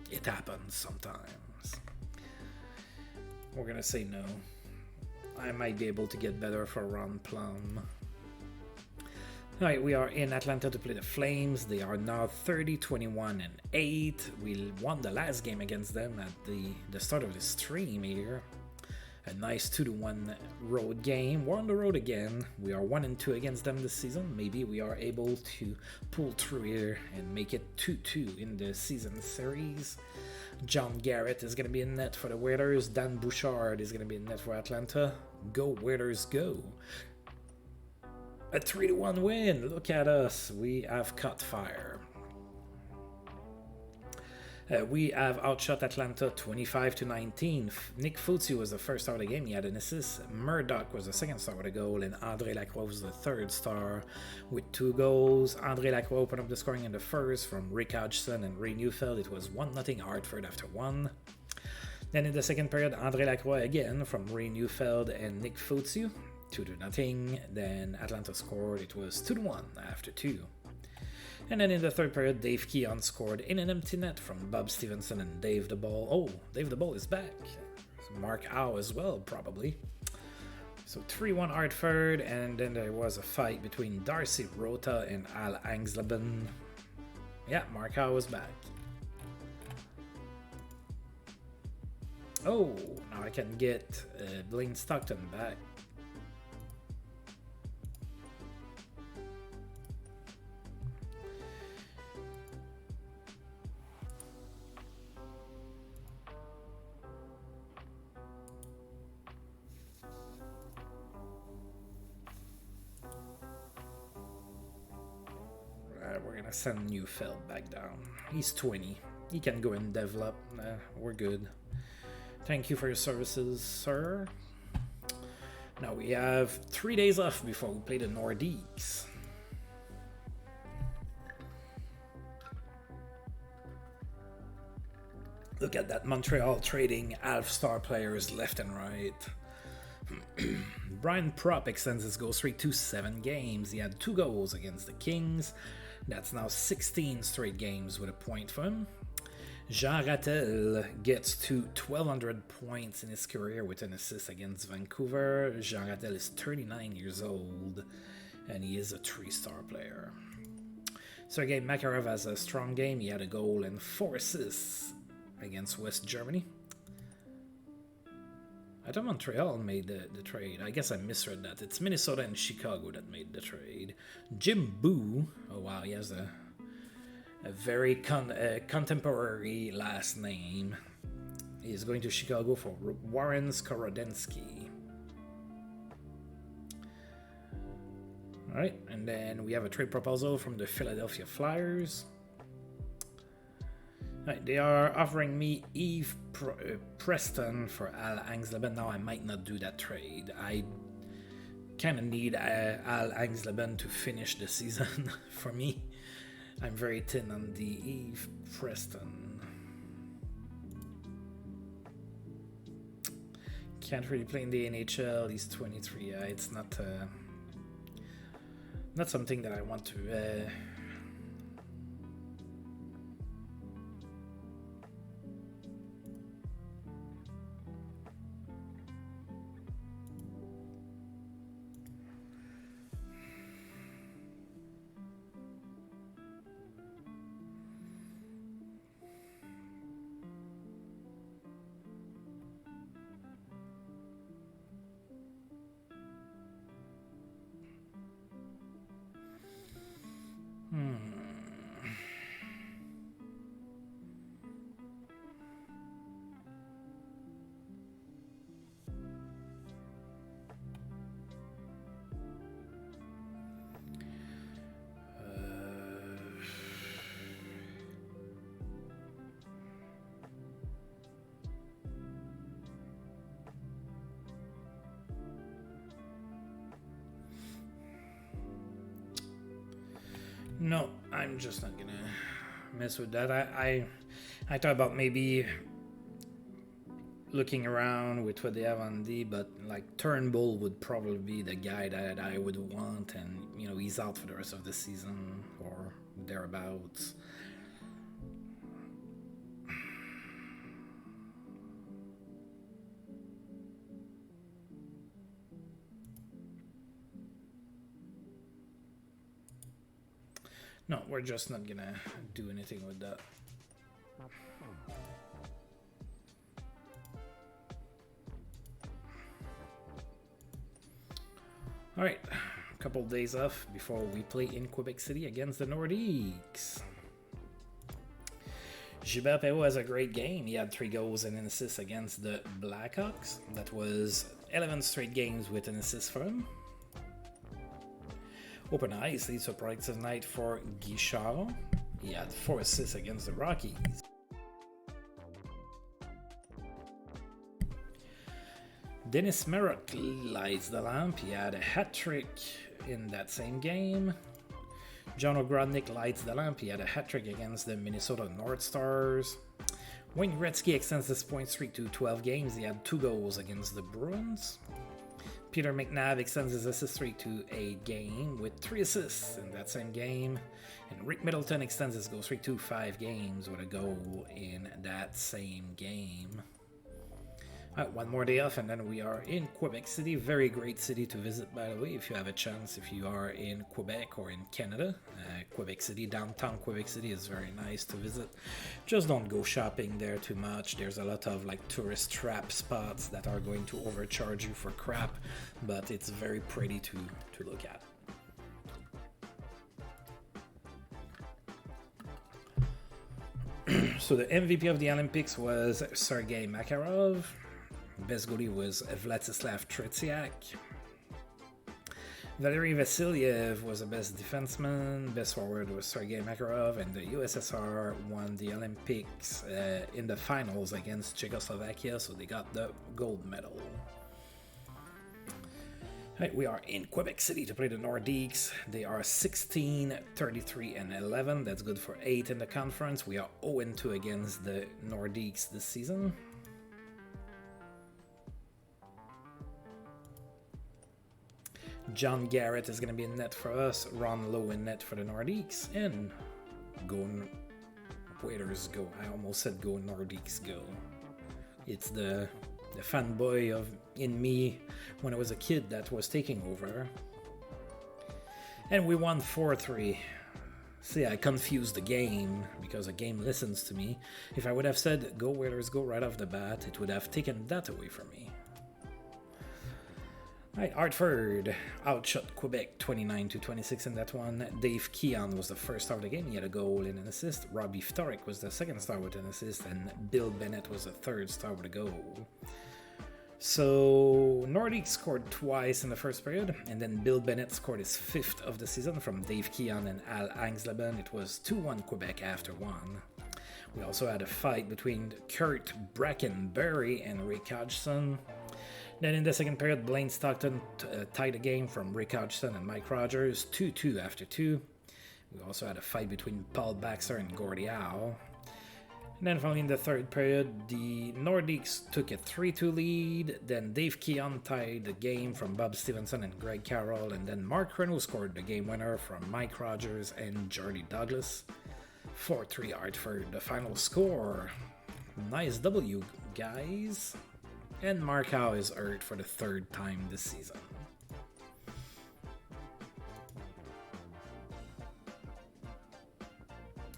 A: It happens sometimes. We're gonna say no. I might be able to get better for Ron Plum. Alright, we are in Atlanta to play the Flames. They are now 30-21-8. We won the last game against them at the start of the stream here. A nice 2-1 road game. We're on the road again. We are 1-2 against them this season. Maybe we are able to pull through here and make it 2-2 in the season series. John Garrett is going to be in net for the Whalers. Dan Bouchard is going to be in net for Atlanta. Go Whalers, go! A 3-1 win. Look at us. We have caught fire. We have outshot Atlanta 25-19. Nick Foutzy was the first star of the game. He had an assist. Murdoch was the second star with a goal, and André Lacroix was the third star with 2 goals. André Lacroix opened up the scoring in the first from Rick Hodgson and Ray Neufeld. It was 1-0 Hartford after 1. Then in the second period, André Lacroix again from Ray Neufeld and Nick Foutzy. 2-0. Then Atlanta scored. It was 2-1 after 2. And then in the third period, Dave Keon scored in an empty net from Bob Stevenson and Dave the Ball. Oh, Dave the Ball is back. Mark Howe as well, probably. So 3-1 Hartford, and then there was a fight between Darcy Rota and Al Angsleben. Yeah, Mark Howe is back. Oh, now I can get Blaine Stockton back. We're gonna send Neufeld back down. He's 20. He can go and develop. We're good. Thank you for your services, sir. Now we have 3 days off before we play the Nordiques. Look at that, Montreal trading half-star players left and right. Brian Prop extends his goal streak to 7 games. He had 2 goals against the Kings. That's now 16 straight games with a point for him. Jean Rattel gets to 1,200 points in his career with an assist against Vancouver. Jean Rattel is 39 years old, and he is a 3-star player. Sergei Makarov has a strong game. He had a goal and 4 assists against West Germany. I thought Montreal made the trade. I guess I misread that. It's Minnesota and Chicago that made the trade. Jim Boo. Oh wow, he has a very contemporary last name. He is going to Chicago for Warren Skorodensky. Alright, and then we have a trade proposal from the Philadelphia Flyers. Right, they are offering me Preston for Al Angsleben. Now I might not do that trade. I kind of need Al Angsleben to finish the season for me. I'm very thin on the Eve Preston. Can't really play in the NHL. He's 23. It's not something that I want to. No, I'm just not gonna mess with that. I thought about maybe looking around with what they have on D, but like Turnbull would probably be the guy that I would want, and he's out for the rest of the season or thereabouts. No, we're just not gonna do anything with that. Alright, a couple days off before we play in Quebec City against the Nordiques. Gilbert Perrault has a great game. He had 3 goals and an assist against the Blackhawks. That was 11 straight games with an assist for him. Open Ice leads a productive night for Guichard. He had 4 assists against the Rockies. Dennis Merrick lights the lamp. He had a hat-trick in that same game. John Ogrodnik lights the lamp. He had a hat-trick against the Minnesota North Stars. Wayne Gretzky extends his point streak to 12 games. He had 2 goals against the Bruins. Peter McNabb extends his assist streak to a game with 3 assists in that same game. And Rick Middleton extends his goal streak to 5 games with a goal in that same game. Alright, one more day off and then we are in Quebec City. Very great city to visit, by the way, if you have a chance, if you are in Quebec or in Canada. Quebec City, downtown Quebec City is very nice to visit. Just don't go shopping there too much. There's a lot of like tourist trap spots that are going to overcharge you for crap, but it's very pretty to look at. So the MVP of the Olympics was Sergei Makarov. Best goalie was Vladislav Tretiak. Valery Vasiliev was the best defenseman. Best forward was Sergei Makarov, and the USSR won the Olympics in the finals against Czechoslovakia, so they got the gold medal. Right, we are in Quebec City to play the Nordiques. They are 16, 33, and 11. That's good for 8 in the conference. We are 0-2 against the Nordiques this season. John Garrett is going to be in net for us. Ron Lowe in net for the Nordiques. And go Waiters go. I almost said go Nordiques go. It's the fanboy in me when I was a kid that was taking over. And we won 4-3. See, I confused the game because the game listens to me. If I would have said go Waiters go right off the bat, it would have taken that away from me. Right, Hartford outshot Quebec 29-26 in that one. Dave Keon was the first star of the game. He had a goal and an assist. Robbie Ftorick was the second star with an assist, and Bill Bennett was the third star with a goal. So Nordic scored twice in the first period, and then Bill Bennett scored his 5th of the season from Dave Keon and Al Angsleben. It was 2-1 Quebec after 1. We also had a fight between Kurt Brackenbury and Rick Hodgson. Then in the second period, Blaine Stockton tied the game from Rick Hodgson and Mike Rogers, 2-2 after 2. We also had a fight between Paul Baxter and Gordie Howe. And then finally in the third period, the Nordiques took a 3-2 lead. Then Dave Keon tied the game from Bob Stevenson and Greg Carroll. And then Mark Renault scored the game winner from Mike Rogers and Jordy Douglas. 4-3 Hartford, the final score. Nice W, guys. And Mark Howe is hurt for the third time this season.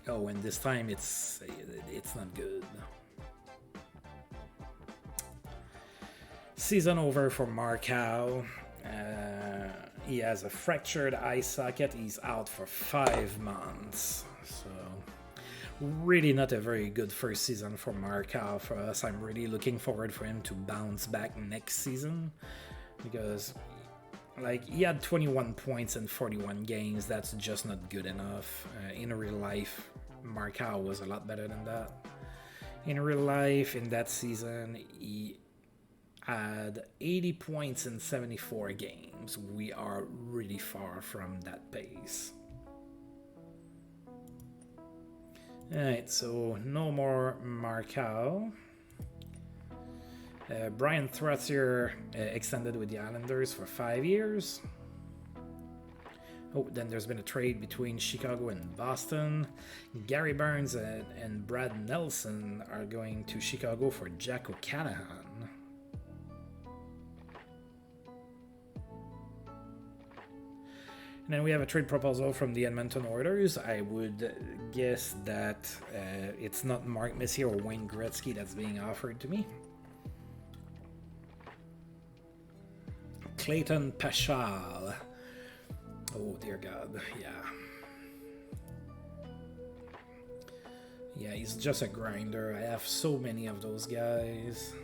A: Oh, and this time it's not good. Season over for Mark Howe. He has a fractured eye socket. He's out for 5 months. So really not a very good first season for Mark Howe for us. I'm really looking forward for him to bounce back next season, because like he had 21 points in 41 games. That's just not good enough. In real life, Mark Howe was a lot better than that. In real life, in that season, he had 80 points in 74 games. We are really far from that pace. Alright, so no more Mark Howe. Brian Throttier extended with the Islanders for 5 years. Oh, then there's been a trade between Chicago and Boston. Gary Burns and Brad Nelson are going to Chicago for Jack O'Callaghan. And then we have a trade proposal from the Edmonton Oilers. I would guess that it's not Mark Messier or Wayne Gretzky that's being offered to me. Clayton Paschal. Oh, dear God. Yeah. Yeah, he's just a grinder. I have so many of those guys.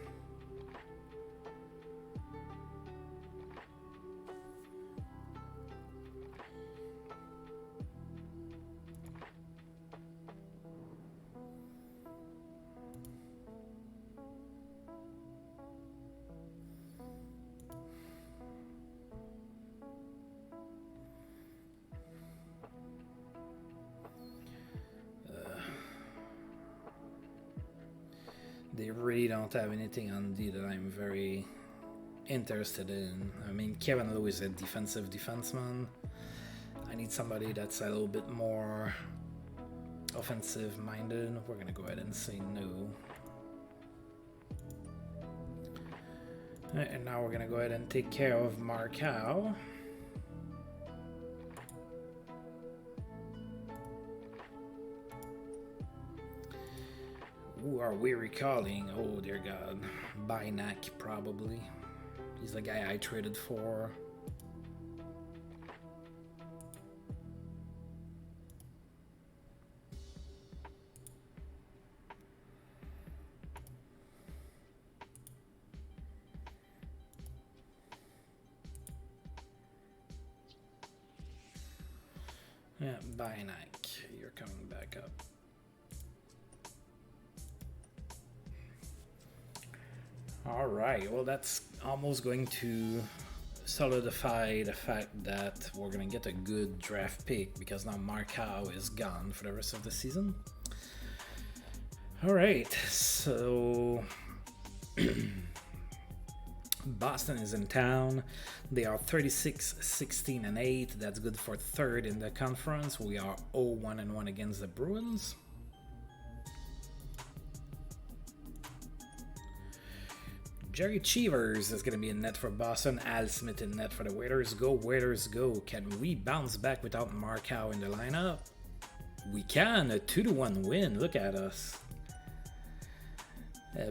A: They really don't have anything on D that I'm very interested in. I mean, Kevin Lowe is a defensive defenseman. I need somebody that's a little bit more offensive minded. We're gonna go ahead and say no. And now we're gonna go ahead and take care of Mark Howe. Who are we recalling? Oh dear God. Bynack, probably. He's the guy I traded for. Yeah, Bynack, you're coming back up. Alright, well that's almost going to solidify the fact that we're going to get a good draft pick, because now Mark Howe is gone for the rest of the season. Alright, so Boston is in town. They are 36-16-8. That's good for third in the conference. We are 0-1-1 against the Bruins. Jerry Cheevers is going to be in net for Boston. Al Smith in net for the Whalers. Go, Whalers, go. Can we bounce back without Mark Howe in the lineup? We can. A 2-1 win. Look at us.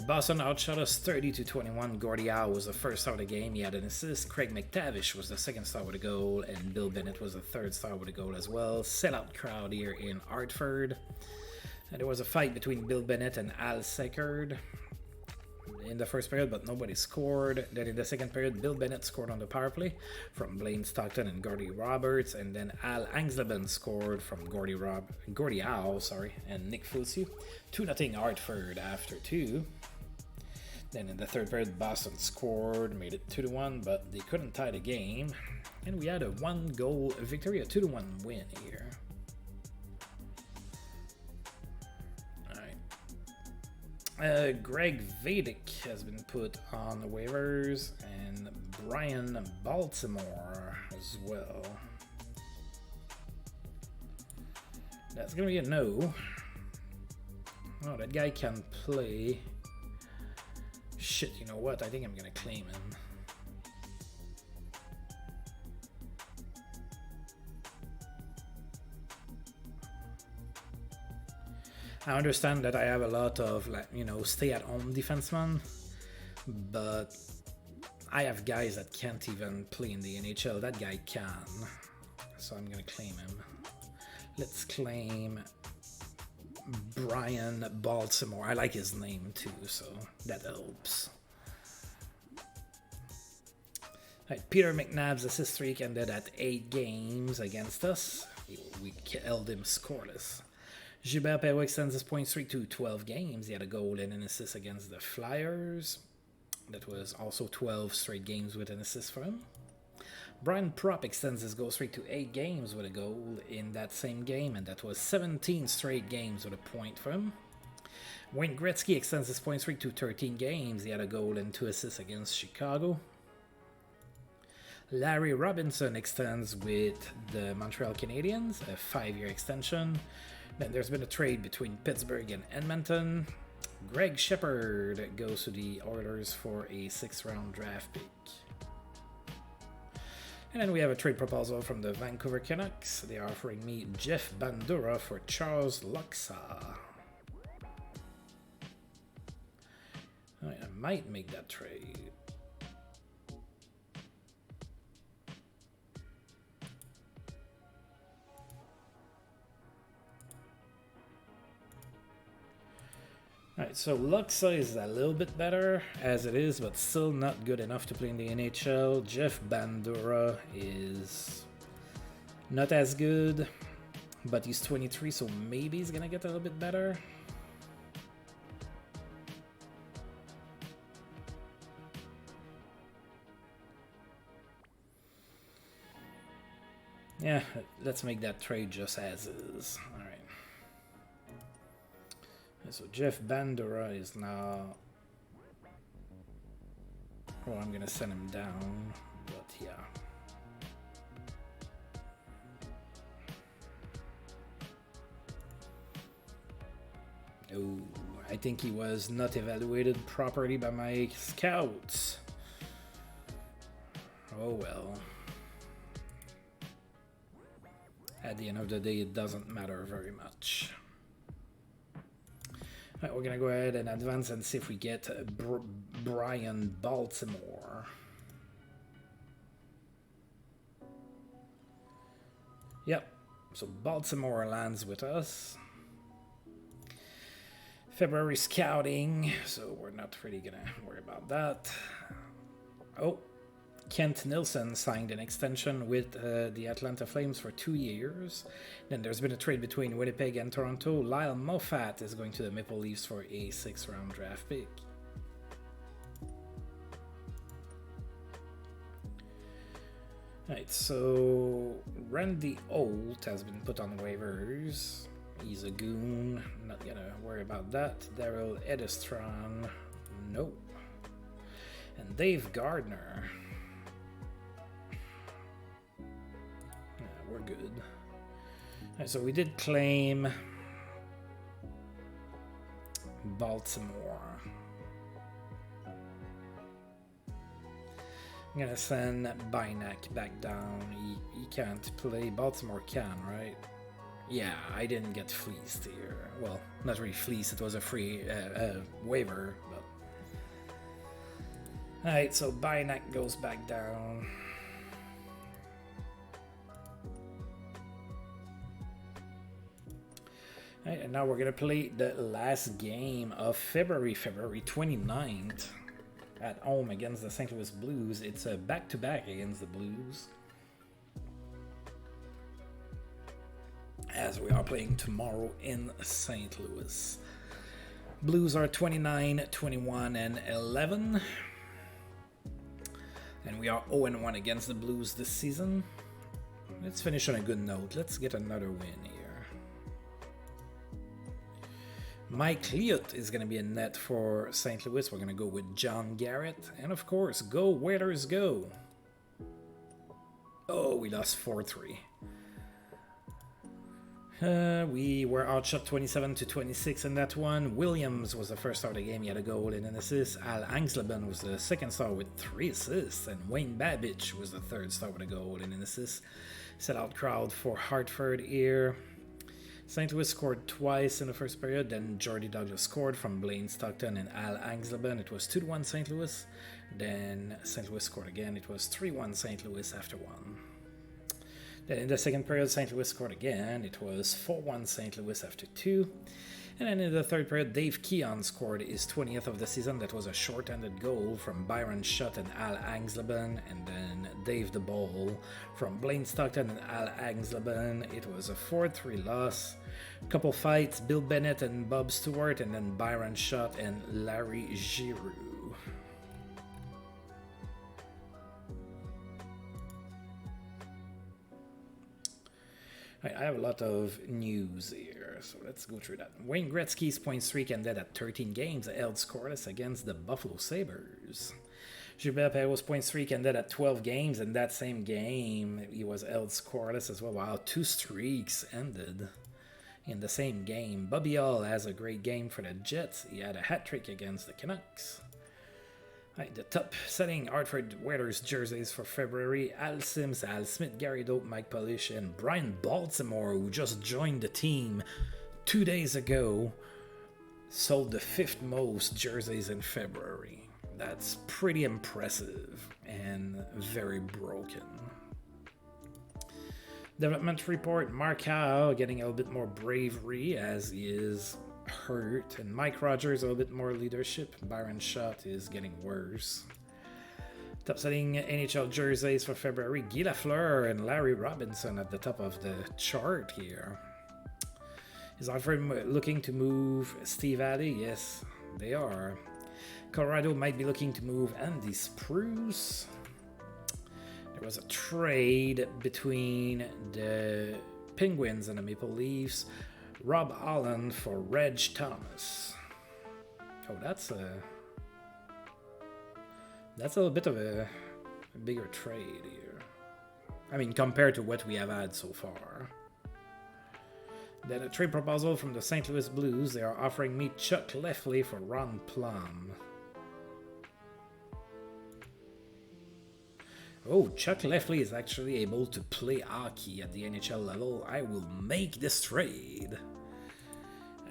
A: Boston outshot us 30-21. Gordie Howe was the first star of the game. He had an assist. Craig McTavish was the second star with a goal. And Bill Bennett was the third star with a goal as well. Sellout crowd here in Hartford. And there was a fight between Bill Bennett and Al Seckard. in the first period, but nobody scored. Then in the second period, Bill Bennett scored on the power play from Blaine Stockton and Gordy Roberts, and then Al Angsleben scored from Gordy Howe, and Nick Fusiu. 2-0 Hartford after 2. Then in the third period, Boston scored, made it 2-1, but they couldn't tie the game. And we had a 1-goal victory, a 2-1 win here. Greg Vedic has been put on the waivers, and Brian Baltimore as well. That's gonna be a no. Oh, that guy can play. Shit, you know what? I think I'm gonna claim him. I understand that I have a lot of, stay-at-home defensemen, but I have guys that can't even play in the NHL. That guy can, so I'm gonna claim him. Let's claim Brian Baltimore. I like his name too, so that helps. Right, Peter McNabb's assist streak ended at 8 games against us. We held him scoreless. Gilbert Perrault extends his point streak to 12 games. He had a goal and an assist against the Flyers. That was also 12 straight games with an assist for him. Brian Propp extends his goal streak to 8 games with a goal in that same game, and that was 17 straight games with a point for him. Wayne Gretzky extends his point streak to 13 games. He had a goal and 2 assists against Chicago. Larry Robinson extends with the Montreal Canadiens, a 5-year extension. Then there's been a trade between Pittsburgh and Edmonton. Greg Shepard goes to the Oilers for a 6th-round draft pick. And then we have a trade proposal from the Vancouver Canucks. They are offering me Jeff Bandura for Charles Luxa. Right, I might make that trade. Alright, so Luxa is a little bit better as it is, but still not good enough to play in the NHL. Jeff Bandura is not as good, but he's 23, so maybe he's gonna get a little bit better. Yeah, let's make that trade just as is. Alright. So Jeff Bandura is now... Well, I'm gonna send him down, but yeah. Oh, I think he was not evaluated properly by my scouts. Oh well. At the end of the day, it doesn't matter very much. Right, we're gonna go ahead and advance and see if we get Brian Baltimore. Yep, so Baltimore lands with us. February scouting, so we're not really gonna worry about that. Oh, Kent Nilsson signed an extension with the Atlanta Flames for 2 years. Then there's been a trade between Winnipeg and Toronto. Lyle Moffat is going to the Maple Leafs for a 6th-round draft pick. Alright, so Randy Holt has been put on waivers. He's a goon, not gonna worry about that. Daryl Edestron, nope. And Dave Gardner. We're good. Right, so we did claim Baltimore. I'm gonna send Bynack back down. He can't play. Baltimore can, right? Yeah, I didn't get fleeced here. Well, not really fleeced. It was a free waiver. But... Alright, so Bynack goes back down. Right, and now we're going to play the last game of February 29th, at home against the St. Louis Blues. It's a back-to-back against the Blues, as we are playing tomorrow in St. Louis. Blues are 29, 21, and 11. And we are 0-1 against the Blues this season. Let's finish on a good note. Let's get another win here. Mike Liut is going to be in net for St. Louis. We're going to go with John Garrett. And of course, go Whalers go. Oh, we lost 4-3. We were outshot 27-26 in that one. Williams was the first star of the game. He had a goal and an assist. Al Angsleben was the second star with 3 assists. And Wayne Babich was the third star with a goal and an assist. Sellout crowd for Hartford here. St. Louis scored twice in the first period, then Jordy Douglas scored from Blaine Stockton and Al Angsleben. It was 2-1 St. Louis. Then St. Louis scored again. It was 3-1 St. Louis after 1. Then in the second period, St. Louis scored again. It was 4-1 St. Louis after 2. And then in the third period, Dave Keon scored his 20th of the season. That was a short-handed goal from Byron Schutt and Al Angsleben. And then Dave the Ball from Blaine Stockton and Al Angsleben. It was a 4-3 loss. Couple fights, Bill Bennett and Bob Stewart, and then Byron Schutt and Larry Giroux. I have a lot of news here, so let's go through that. Wayne Gretzky's point streak ended at 13 games, held scoreless against the Buffalo Sabres. Gilbert Perreault's point streak ended at 12 games, and that same game he was held scoreless as well. Wow, 2 streaks ended in the same game. Bobby Hull has a great game for the Jets. He had a hat-trick against the Canucks. Right, the top-selling Hartford Whalers jerseys for February: Al Sims, Al Smith, Gary Dope, Mike Polish, and Brian Baltimore, who just joined the team 2 days ago, sold the 5th most jerseys in February. That's pretty impressive and very broken. Development report: Mark Howe getting a little bit more bravery as he is hurt, and Mike Rogers a little bit more leadership. Byron Schutt is getting worse. Top-selling NHL jerseys for February: Guy Lafleur and Larry Robinson at the top of the chart here. Is Hartford looking to move Steve Addy? Yes, they are. Colorado might be looking to move Andy Spruce. There was a trade between the Penguins and the Maple Leafs. Rob Holland for Reg Thomas. Oh, that's a little bit of a bigger trade here. I mean, compared to what we have had so far. Then a trade proposal from the St. Louis Blues. They are offering me Chuck Lefley for Ron Plum. Oh, Chuck Lefley is actually able to play hockey at the NHL level. I will make this trade.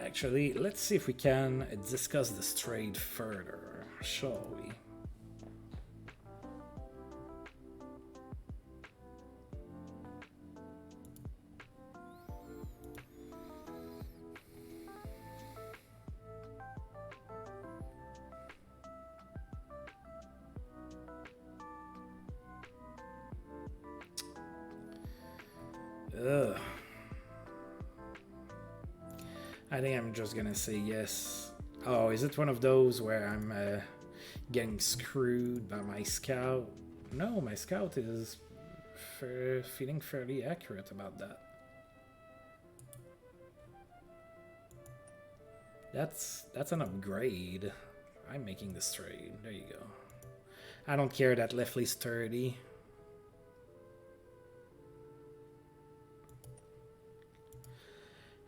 A: Actually, let's see if we can discuss this trade further, shall we? Ugh. I think I'm just gonna say yes. Oh, is it one of those where I'm getting screwed by my scout? No, my scout is feeling fairly accurate about that. That's an upgrade. I'm making this trade. There you go. I don't care that Lefley's 30.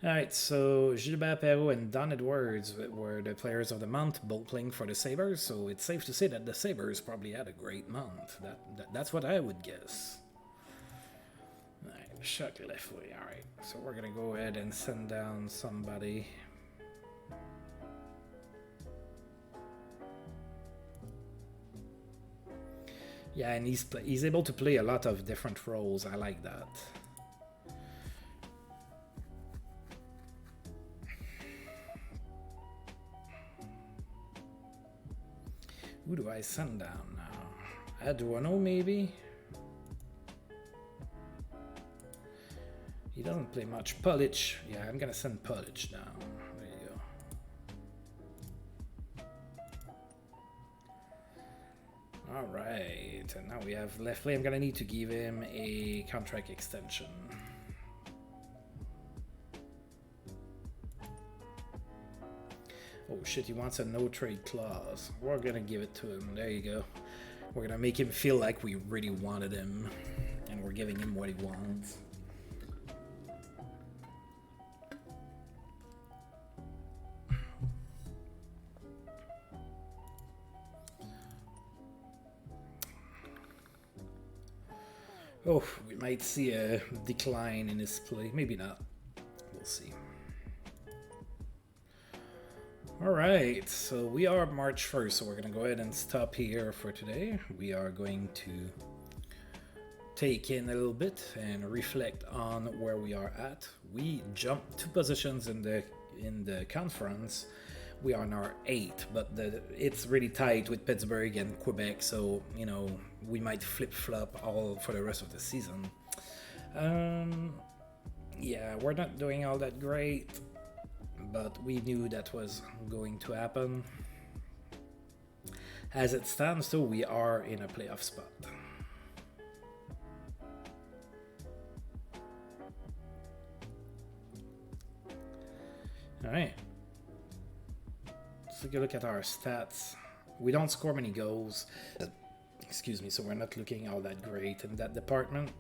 A: Alright, so Gilbert Perreault and Don Edwards were the players of the month, both playing for the Sabres, so it's safe to say that the Sabres probably had a great month. That's what I would guess. Alright, Chuck Lefley. Alright, so we're gonna go ahead and send down somebody. Yeah, and he's able to play a lot of different roles. I like that. Who do I send down now? Adruano, maybe? He doesn't play much. Polic. Yeah, I'm gonna send Polic down. There you go. Alright, and now we have Lefley. I'm gonna need to give him a contract extension. Oh shit, he wants a no-trade clause. We're gonna give it to him. There you go. We're gonna make him feel like we really wanted him. And we're giving him what he wants. Oh, we might see a decline in his play. Maybe not. We'll see. Alright, so we are March 1st, so we're going to go ahead and stop here for today. We are going to take in a little bit and reflect on where we are at. We jumped 2 positions in the conference. We are now 8th, but it's really tight with Pittsburgh and Quebec, so, you know, we might flip-flop all for the rest of the season. Yeah, we're not doing all that great, but we knew that was going to happen. As it stands, though, we are in a playoff spot. All right. Let's take a look at our stats. We don't score many goals. Excuse me, so we're not looking all that great in that department.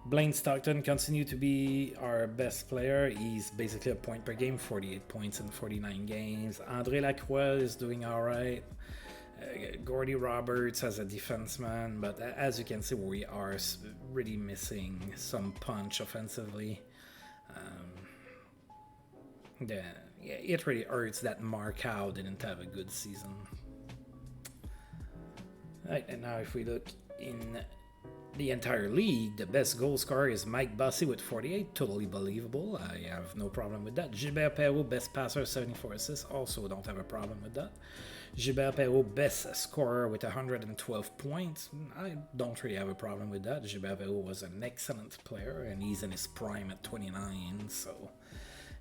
A: Blaine Stockton continues to be our best player. He's basically a point per game, 48 points in 49 games. André Lacroix is doing all right. Gordy Roberts as a defenseman, but as you can see, we are really missing some punch offensively. Yeah, it really hurts that Markow didn't have a good season. Right, and now if we look in the entire league, the best goal scorer is Mike Bossy with 48. Totally believable. I have no problem with that. Gilbert Perrault, best passer, 74 assists. Also don't have a problem with that. Gilbert Perrault, best scorer with 112 points. I don't really have a problem with that. Gilbert Perrault was an excellent player, and he's in his prime at 29, so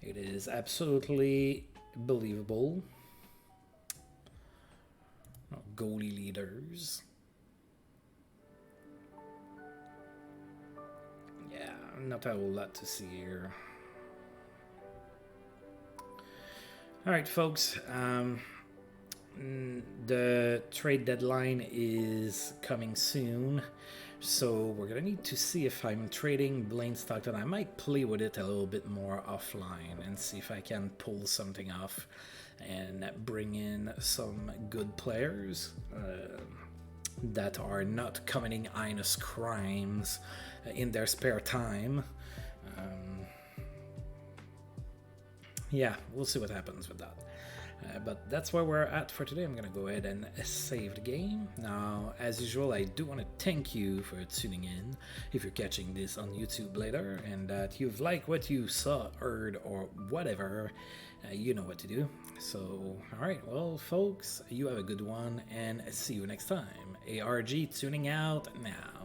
A: it is absolutely believable. Goalie leaders. Yeah, not a whole lot to see here. Alright, folks. The trade deadline is coming soon. So we're going to need to see if I'm trading Blaine Stockton. I might play with it a little bit more offline and see if I can pull something off and bring in some good players that are not committing heinous crimes in their spare time. Yeah, we'll see what happens with that. But that's where we're at for today. I'm going to go ahead and save the game. Now, as usual, I do want to thank you for tuning in if you're catching this on YouTube later and that you've liked what you saw, heard, or whatever. You know what to do. So, alright, well, folks, you have a good one and see you next time. ARG tuning out now.